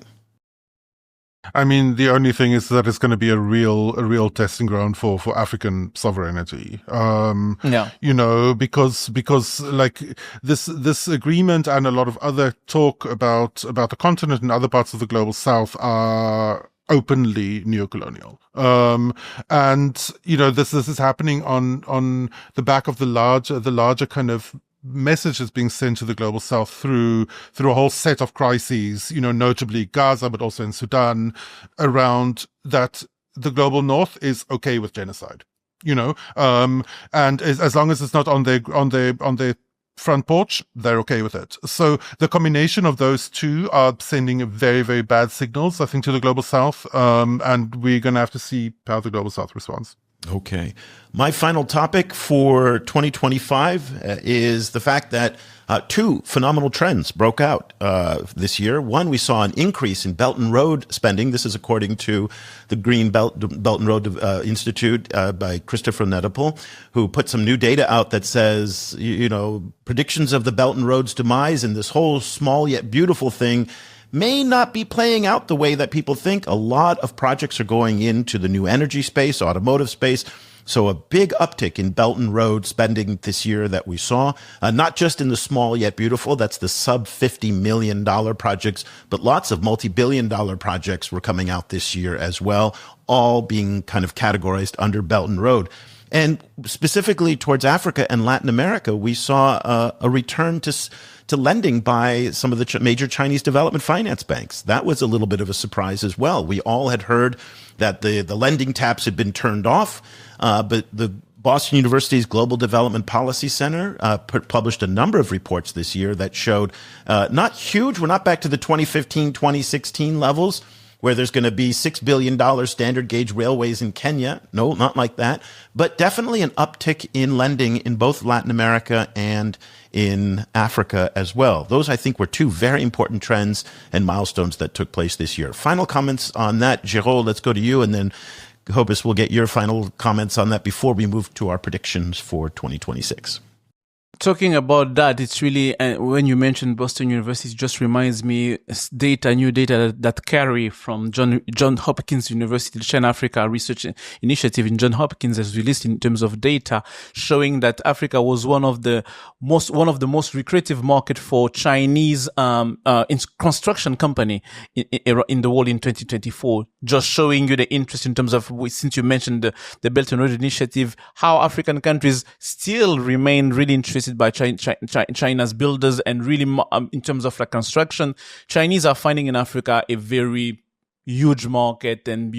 I mean, the only thing is that it's going to be a real testing ground for African sovereignty. Because like this agreement and a lot of other talk about the continent and other parts of the global south are openly neocolonial. This is happening on the back of the larger kind of message is being sent to the global south through a whole set of crises, notably Gaza, but also in Sudan, around that the global north is okay with genocide, and as long as it's not on their front porch, they're okay with it. So the combination of those two are sending very, very bad signals, I think, to the global south, and we're going to have to see how the global south responds. Okay. My final topic for 2025 is the fact that two phenomenal trends broke out this year. One, we saw an increase in Belt and Road spending. This is according to the Green Belt and Road Institute by Christopher Nedapol, who put some new data out that says, predictions of the Belt and Road's demise and this whole small yet beautiful thing may not be playing out the way that people think. A lot of projects are going into the new energy space, automotive space. So a big uptick in Belt and Road spending this year that we saw, not just in the small yet beautiful, that's the sub $50 million projects, but lots of multi-billion-dollar projects were coming out this year as well, all being kind of categorized under Belt and Road. And specifically towards Africa and Latin America, we saw a return to lending by some of the major Chinese development finance banks. That was a little bit of a surprise as well. We all had heard that the lending taps had been turned off, but the Boston University's Global Development Policy Center published a number of reports this year that showed not huge. We're not back to the 2015, 2016 levels, where there's going to be $6 billion standard gauge railways in Kenya. No, not like that. But definitely an uptick in lending in both Latin America and in Africa as well. Those, I think, were two very important trends and milestones that took place this year. Final comments on that. Géraud, let's go to you, and then Cobus will get your final comments on that before we move to our predictions for 2026. Talking about that, it's really, when you mentioned Boston University, it just reminds me new data that carry from John Hopkins University, the China Africa Research Initiative in John Hopkins has released in terms of data showing that Africa was one of the most lucrative market for Chinese construction company in the world in 2024. Just showing you the interest in terms of, since you mentioned the Belt and Road Initiative, how African countries still remain really interested by China's builders, and really in terms of like construction, Chinese are finding in Africa a very huge market, and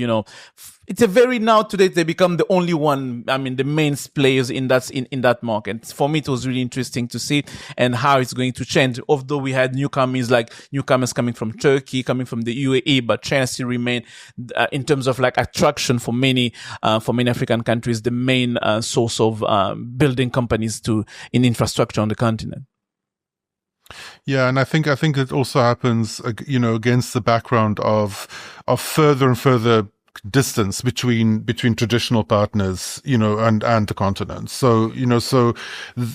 it's a very, now today they become the only one, the main players in that market. For me, it was really interesting to see and how it's going to change. Although we had newcomers coming from Turkey, coming from the UAE, but China still remain in terms of like attraction for many African countries, the main source of building companies in infrastructure on the continent. Yeah, and I think it also happens, against the background of further and further distance between traditional partners, and the continent. So,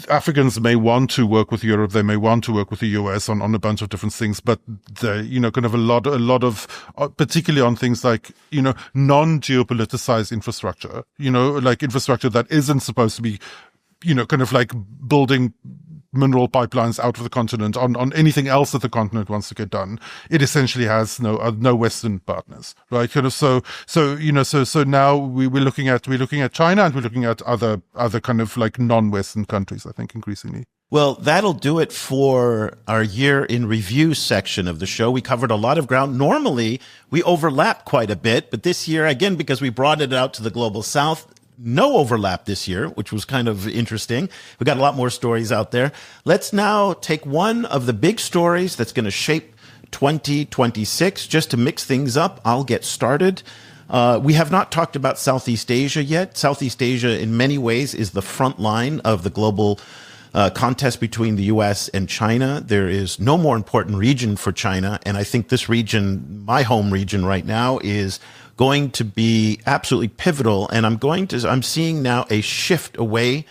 Africans may want to work with Europe, they may want to work with the US on a bunch of different things, but kind of a lot of, particularly on things like, non-geopoliticized infrastructure, like infrastructure that isn't supposed to be, kind of like building mineral pipelines out of the continent on anything else that the continent wants to get done. It essentially has no Western partners, right? Kind of so now we're looking at China, and we're looking at other kind of like non-Western countries, I think, increasingly. Well, that'll do it for our year in review section of the show. We covered a lot of ground. Normally, we overlap quite a bit, but this year, again, because we brought it out to the Global South, no overlap this year, which was kind of interesting. We got a lot more stories out there. Let's now take one of the big stories that's going to shape 2026. Just to mix things up, I'll get started. We have not talked about Southeast Asia yet. Southeast Asia, in many ways, is the front line of the global contest between the U.S. and China. There is no more important region for China. And I think this region, my home region right now, is going to be absolutely pivotal. And I'm seeing now a shift away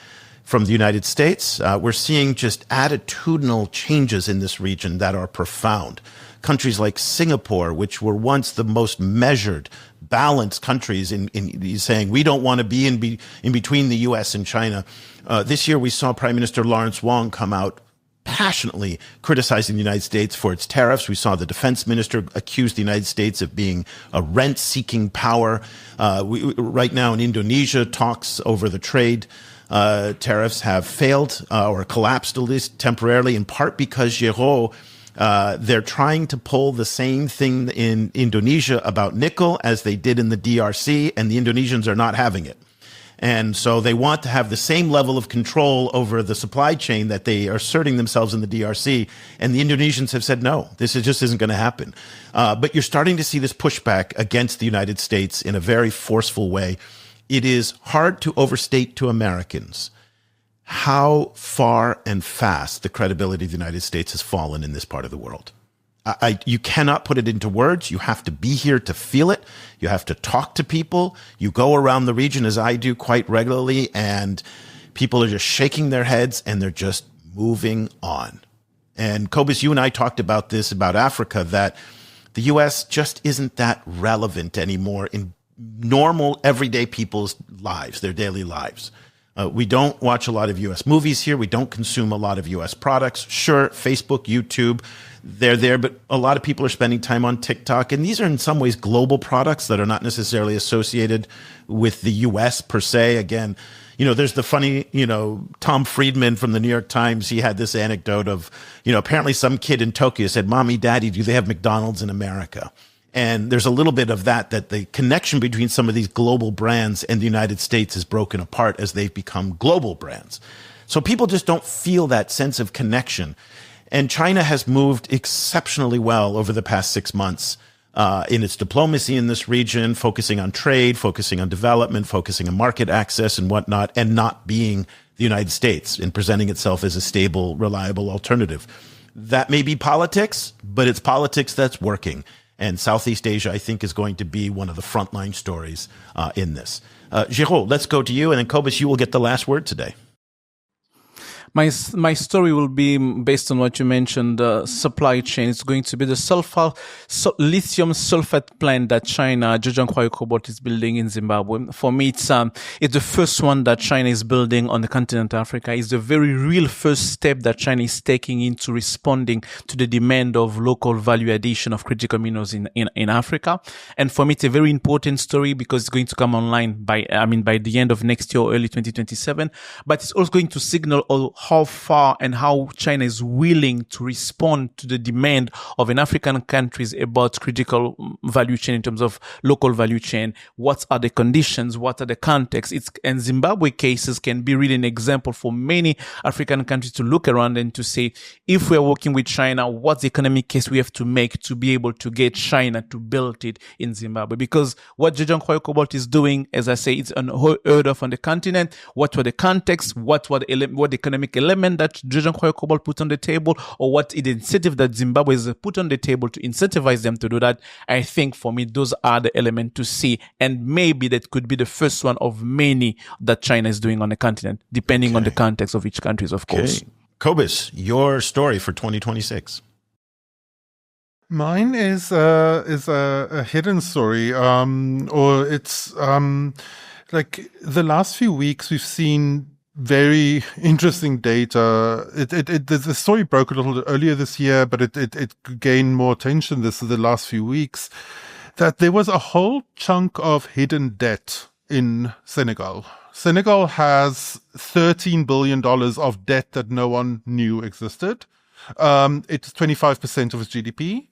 from the United States. We're seeing just attitudinal changes in this region that are profound. Countries like Singapore, which were once the most measured, balanced countries in saying we don't want to be in between the U.S. and China. This year, we saw Prime Minister Lawrence Wong come out passionately criticizing the United States for its tariffs. We saw the defense minister accuse the United States of being a rent-seeking power. Right now in Indonesia, talks over the trade tariffs have failed or collapsed, at least temporarily, in part because Géraud, they're trying to pull the same thing in Indonesia about nickel as they did in the DRC, and the Indonesians are not having it. And so they want to have the same level of control over the supply chain that they are asserting themselves in the DRC. And the Indonesians have said, no, just isn't going to happen. But you're starting to see this pushback against the United States in a very forceful way. It is hard to overstate to Americans how far and fast the credibility of the United States has fallen in this part of the world. You cannot put it into words. You have to be here to feel it. You have to talk to people. You go around the region, as I do quite regularly, and people are just shaking their heads and they're just moving on. And Cobus, you and I talked about this, about Africa, that the U.S. just isn't that relevant anymore in normal, everyday people's lives, their daily lives. We don't watch a lot of U.S. movies here. We don't consume a lot of U.S. products. Sure, Facebook, YouTube, they're there, but a lot of people are spending time on TikTok. And these are in some ways global products that are not necessarily associated with the U.S. per se. Again, there's the funny, Tom Friedman from the New York Times. He had this anecdote of, apparently some kid in Tokyo said, "Mommy, Daddy, do they have McDonald's in America?" And there's a little bit of that the connection between some of these global brands and the United States is broken apart as they've become global brands. So people just don't feel that sense of connection. And China has moved exceptionally well over the past 6 months in its diplomacy in this region, focusing on trade, focusing on development, focusing on market access and whatnot, and not being the United States and presenting itself as a stable, reliable alternative. That may be politics, but it's politics that's working. And Southeast Asia, I think, is going to be one of the frontline stories in this. Géraud, let's go to you. And then, Cobus, you will get the last word today. My story will be based on what you mentioned, supply chain. It's going to be the lithium sulfate plant that China, Zhejiang Cobalt, is building in Zimbabwe. For me, it's the first one that China is building on the continent of Africa. It's the very real first step that China is taking into responding to the demand of local value addition of critical minerals in Africa. And for me, it's a very important story because it's going to come online by the end of next year, early 2027. But it's also going to signal how far and how China is willing to respond to the demand of an African countries about critical value chain in terms of local value chain. What are the conditions? What are the contexts? And Zimbabwe cases can be really an example for many African countries to look around and to say, if we're working with China, what's the economic case we have to make to be able to get China to build it in Zimbabwe? Because what Zhejiang Cobalt is doing, as I say, it's unheard of on the continent. What were the contexts? What the economic element that Zhejiang Cobalt put on the table, or what the incentive that Zimbabwe has put on the table to incentivize them to do that? I think for me, those are the elements to see. And maybe that could be the first one of many that China is doing on the continent, depending on the context of each country, of course. Cobus, your story for 2026. Mine is a hidden story, or it's like the last few weeks we've seen very interesting data. The story broke a little earlier this year, but it gained more attention the last few weeks, that there was a whole chunk of hidden debt in Senegal. Senegal has $13 billion of debt that no one knew existed. It's 25% of its GDP.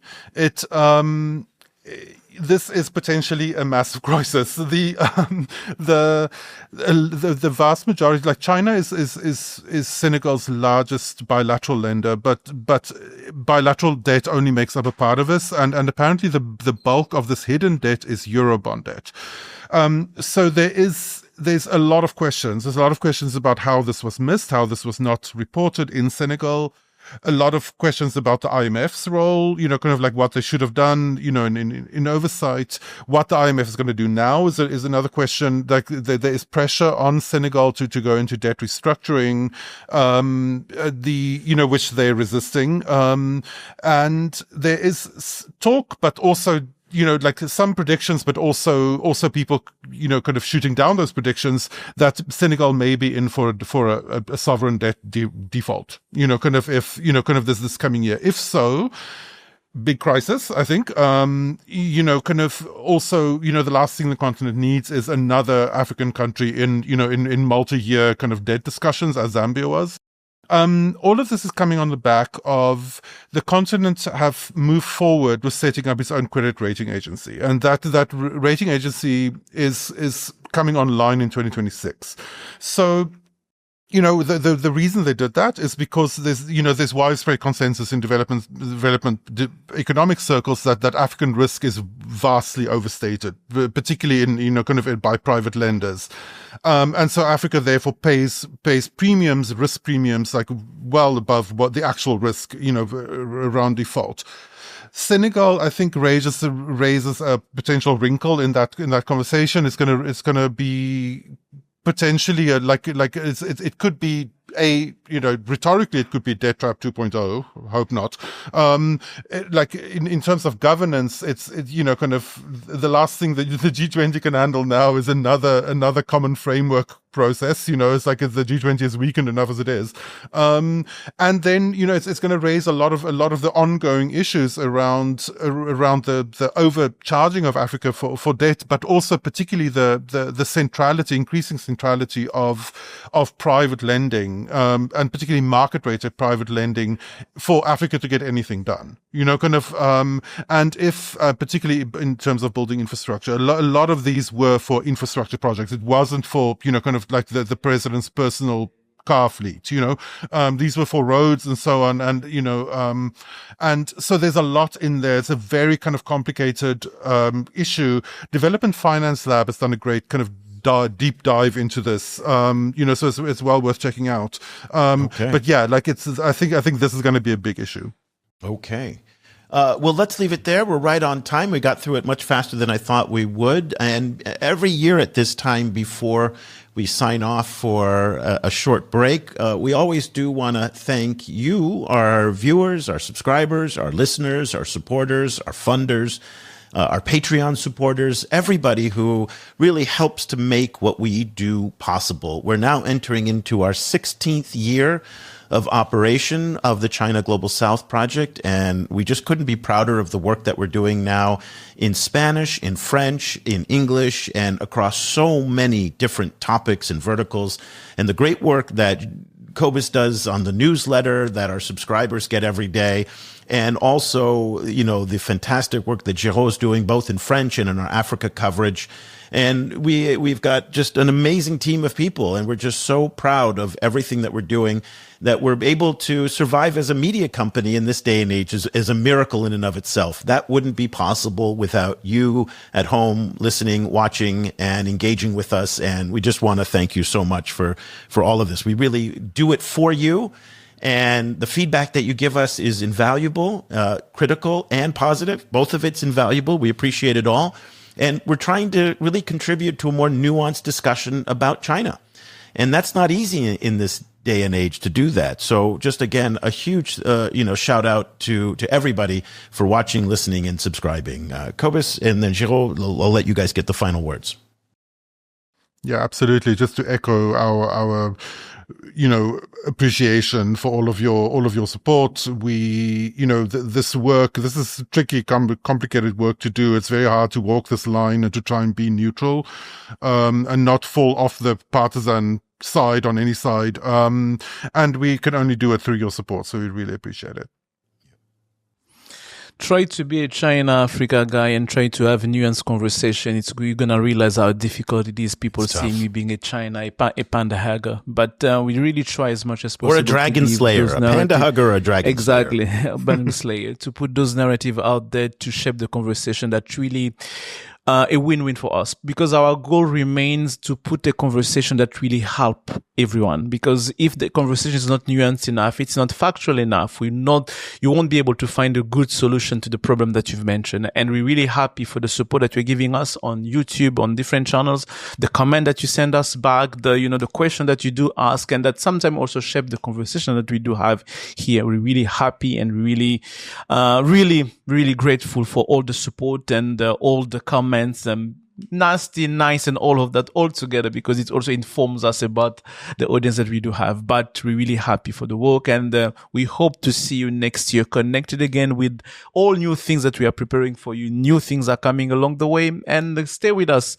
This is potentially a massive crisis. The vast majority, like China, is Senegal's largest bilateral lender, but bilateral debt only makes up a part of this, and apparently the bulk of this hidden debt is Eurobond debt. So there's a lot of questions. There's a lot of questions about how this was missed, how this was not reported in Senegal. A lot of questions about the IMF's role, kind of like what they should have done, in oversight. What the IMF is going to do now is another question. Like there is pressure on Senegal to go into debt restructuring, which they're resisting. And there is talk, but also like some predictions, but also people, kind of shooting down those predictions that Senegal may be in for a sovereign debt default, kind of if, kind of this coming year. If so, big crisis, I think. Kind of also, the last thing the continent needs is another African country in multi-year kind of debt discussions, as Zambia was. All of this is coming on the back of the continent have moved forward with setting up its own credit rating agency, and that rating agency is coming online in 2026. So, the reason they did that is because there's widespread consensus in development economic circles that African risk is vastly overstated, particularly in kind of by private lenders. And so Africa therefore pays premiums, risk premiums, like well above what the actual risk, around default. Senegal, I think, raises a potential wrinkle in that conversation. It's gonna be potentially it could be rhetorically it could be debt trap 2.0. Hope not. In terms of governance, it's kind of the last thing that the G20 can handle now is another common framework process. It's like the G20 is weakened enough as it is. And then, it's going to raise a lot of the ongoing issues around the overcharging of Africa for debt, but also particularly the increasing centrality of private lending, and particularly market-rated private lending for Africa to get anything done. And if, particularly in terms of building infrastructure, a lot of these were for infrastructure projects. It wasn't for, kind of like the president's personal car fleet, these were for roads and so on. And, and so there's a lot in there. It's a very kind of complicated, issue. Development Finance Lab has done a great kind of deep dive into this, so it's well worth checking out. Okay. But yeah, I think this is going to be a big issue. Okay. Well, let's leave it there. We're right on time. We got through it much faster than I thought we would. And every year at this time, before we sign off for a short break, we always do want to thank you, our viewers, our subscribers, our listeners, our supporters, our funders, our Patreon supporters, everybody who really helps to make what we do possible. We're now entering into our 16th year of operation of the China Global South Project, and we just couldn't be prouder of the work that we're doing now in Spanish, in French, in English, and across so many different topics and verticals, and the great work that Cobus does on the newsletter that our subscribers get every day. And also, the fantastic work that Géraud is doing both in French and in our Africa coverage. And we've got just an amazing team of people, and we're just so proud of everything that we're doing, that we're able to survive as a media company in this day and age is a miracle in and of itself. That wouldn't be possible without you at home listening, watching, and engaging with us. And we just want to thank you so much for all of this. We really do it for you. And the feedback that you give us is invaluable, critical and positive. Both of it's invaluable. We appreciate it all. And we're trying to really contribute to a more nuanced discussion about China. And that's not easy in this day and age to do that. So just again, a huge, shout out to everybody for watching, listening, and subscribing. Cobus and then Géraud, I'll let you guys get the final words. Yeah, absolutely. Just to echo our appreciation for all of your support. We, this is tricky, complicated work to do. It's very hard to walk this line and to try and be neutral, and not fall off the partisan side on any side. And we can only do it through your support. So we really appreciate it. Try to be a China-Africa guy and try to have a nuanced conversation. You're going to realize how difficult it is. People see me being a China, a panda hugger. But we really try as much as possible. Or a dragon slayer, a panda hugger or a dragon slayer. Exactly, a dragon slayer. To put those narratives out there to shape the conversation that really... a win-win for us, because our goal remains to put a conversation that really help everyone. Because if the conversation is not nuanced enough, it's not factual enough, you won't be able to find a good solution to the problem that you've mentioned. And we're really happy for the support that you're giving us on YouTube, on different channels, the comment that you send us back, the question that you do ask, and that sometimes also shape the conversation that we do have here. We're really happy and really grateful for all the support and all the comments, nasty, nice, and all of that all together, because it also informs us about the audience that we do have. But we're really happy for the work, and we hope to see you next year connected again with all new things that we are preparing for you. New things are coming along the way, and stay with us.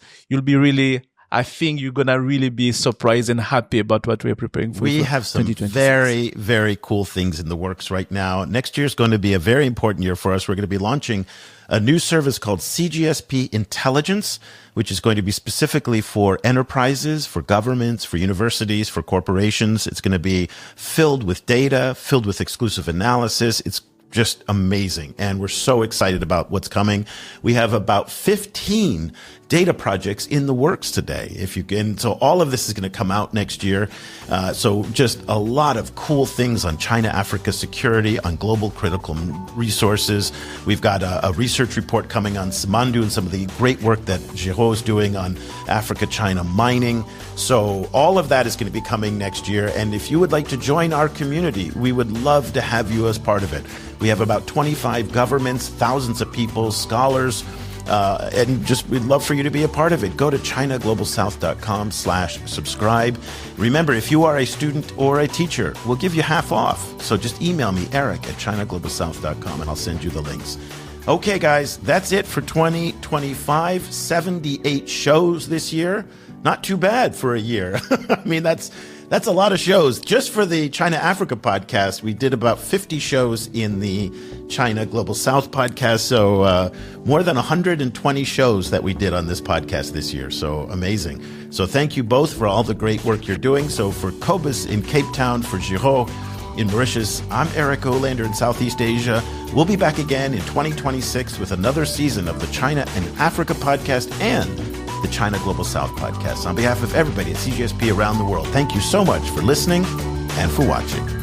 I think you're going to really be surprised and happy about what we're preparing for. We have some very, very cool things in the works right now. Next year is going to be a very important year for us. We're going to be launching a new service called CGSP Intelligence, which is going to be specifically for enterprises, for governments, for universities, for corporations. It's going to be filled with data, filled with exclusive analysis. It's just amazing. And we're so excited about what's coming. We have about 15 data projects in the works today. So all of this is going to come out next year. So just a lot of cool things on China-Africa security, on global critical resources. We've got a research report coming on Simandou and some of the great work that Géraud is doing on Africa-China mining. So all of that is going to be coming next year. And if you would like to join our community, we would love to have you as part of it. We have about 25 governments, thousands of people, scholars, and we'd love for you to be a part of it. Go to ChinaGlobalSouth.com/subscribe. Remember, if you are a student or a teacher, we'll give you half off. So just email me, Eric@ChinaGlobalSouth.com, and I'll send you the links. Okay, guys, that's it for 2025. 78 shows this year. Not too bad for a year. I mean, that's a lot of shows. Just for the China-Africa podcast, we did about 50 shows in the China Global South podcast. So more than 120 shows that we did on this podcast this year. So amazing. So thank you both for all the great work you're doing. So for Cobus in Cape Town, for Géraud in Mauritius, I'm Eric Olander in Southeast Asia. We'll be back again in 2026 with another season of the China and Africa podcast and the China Global South podcast. On behalf of everybody at CGSP around the world, thank you so much for listening and for watching.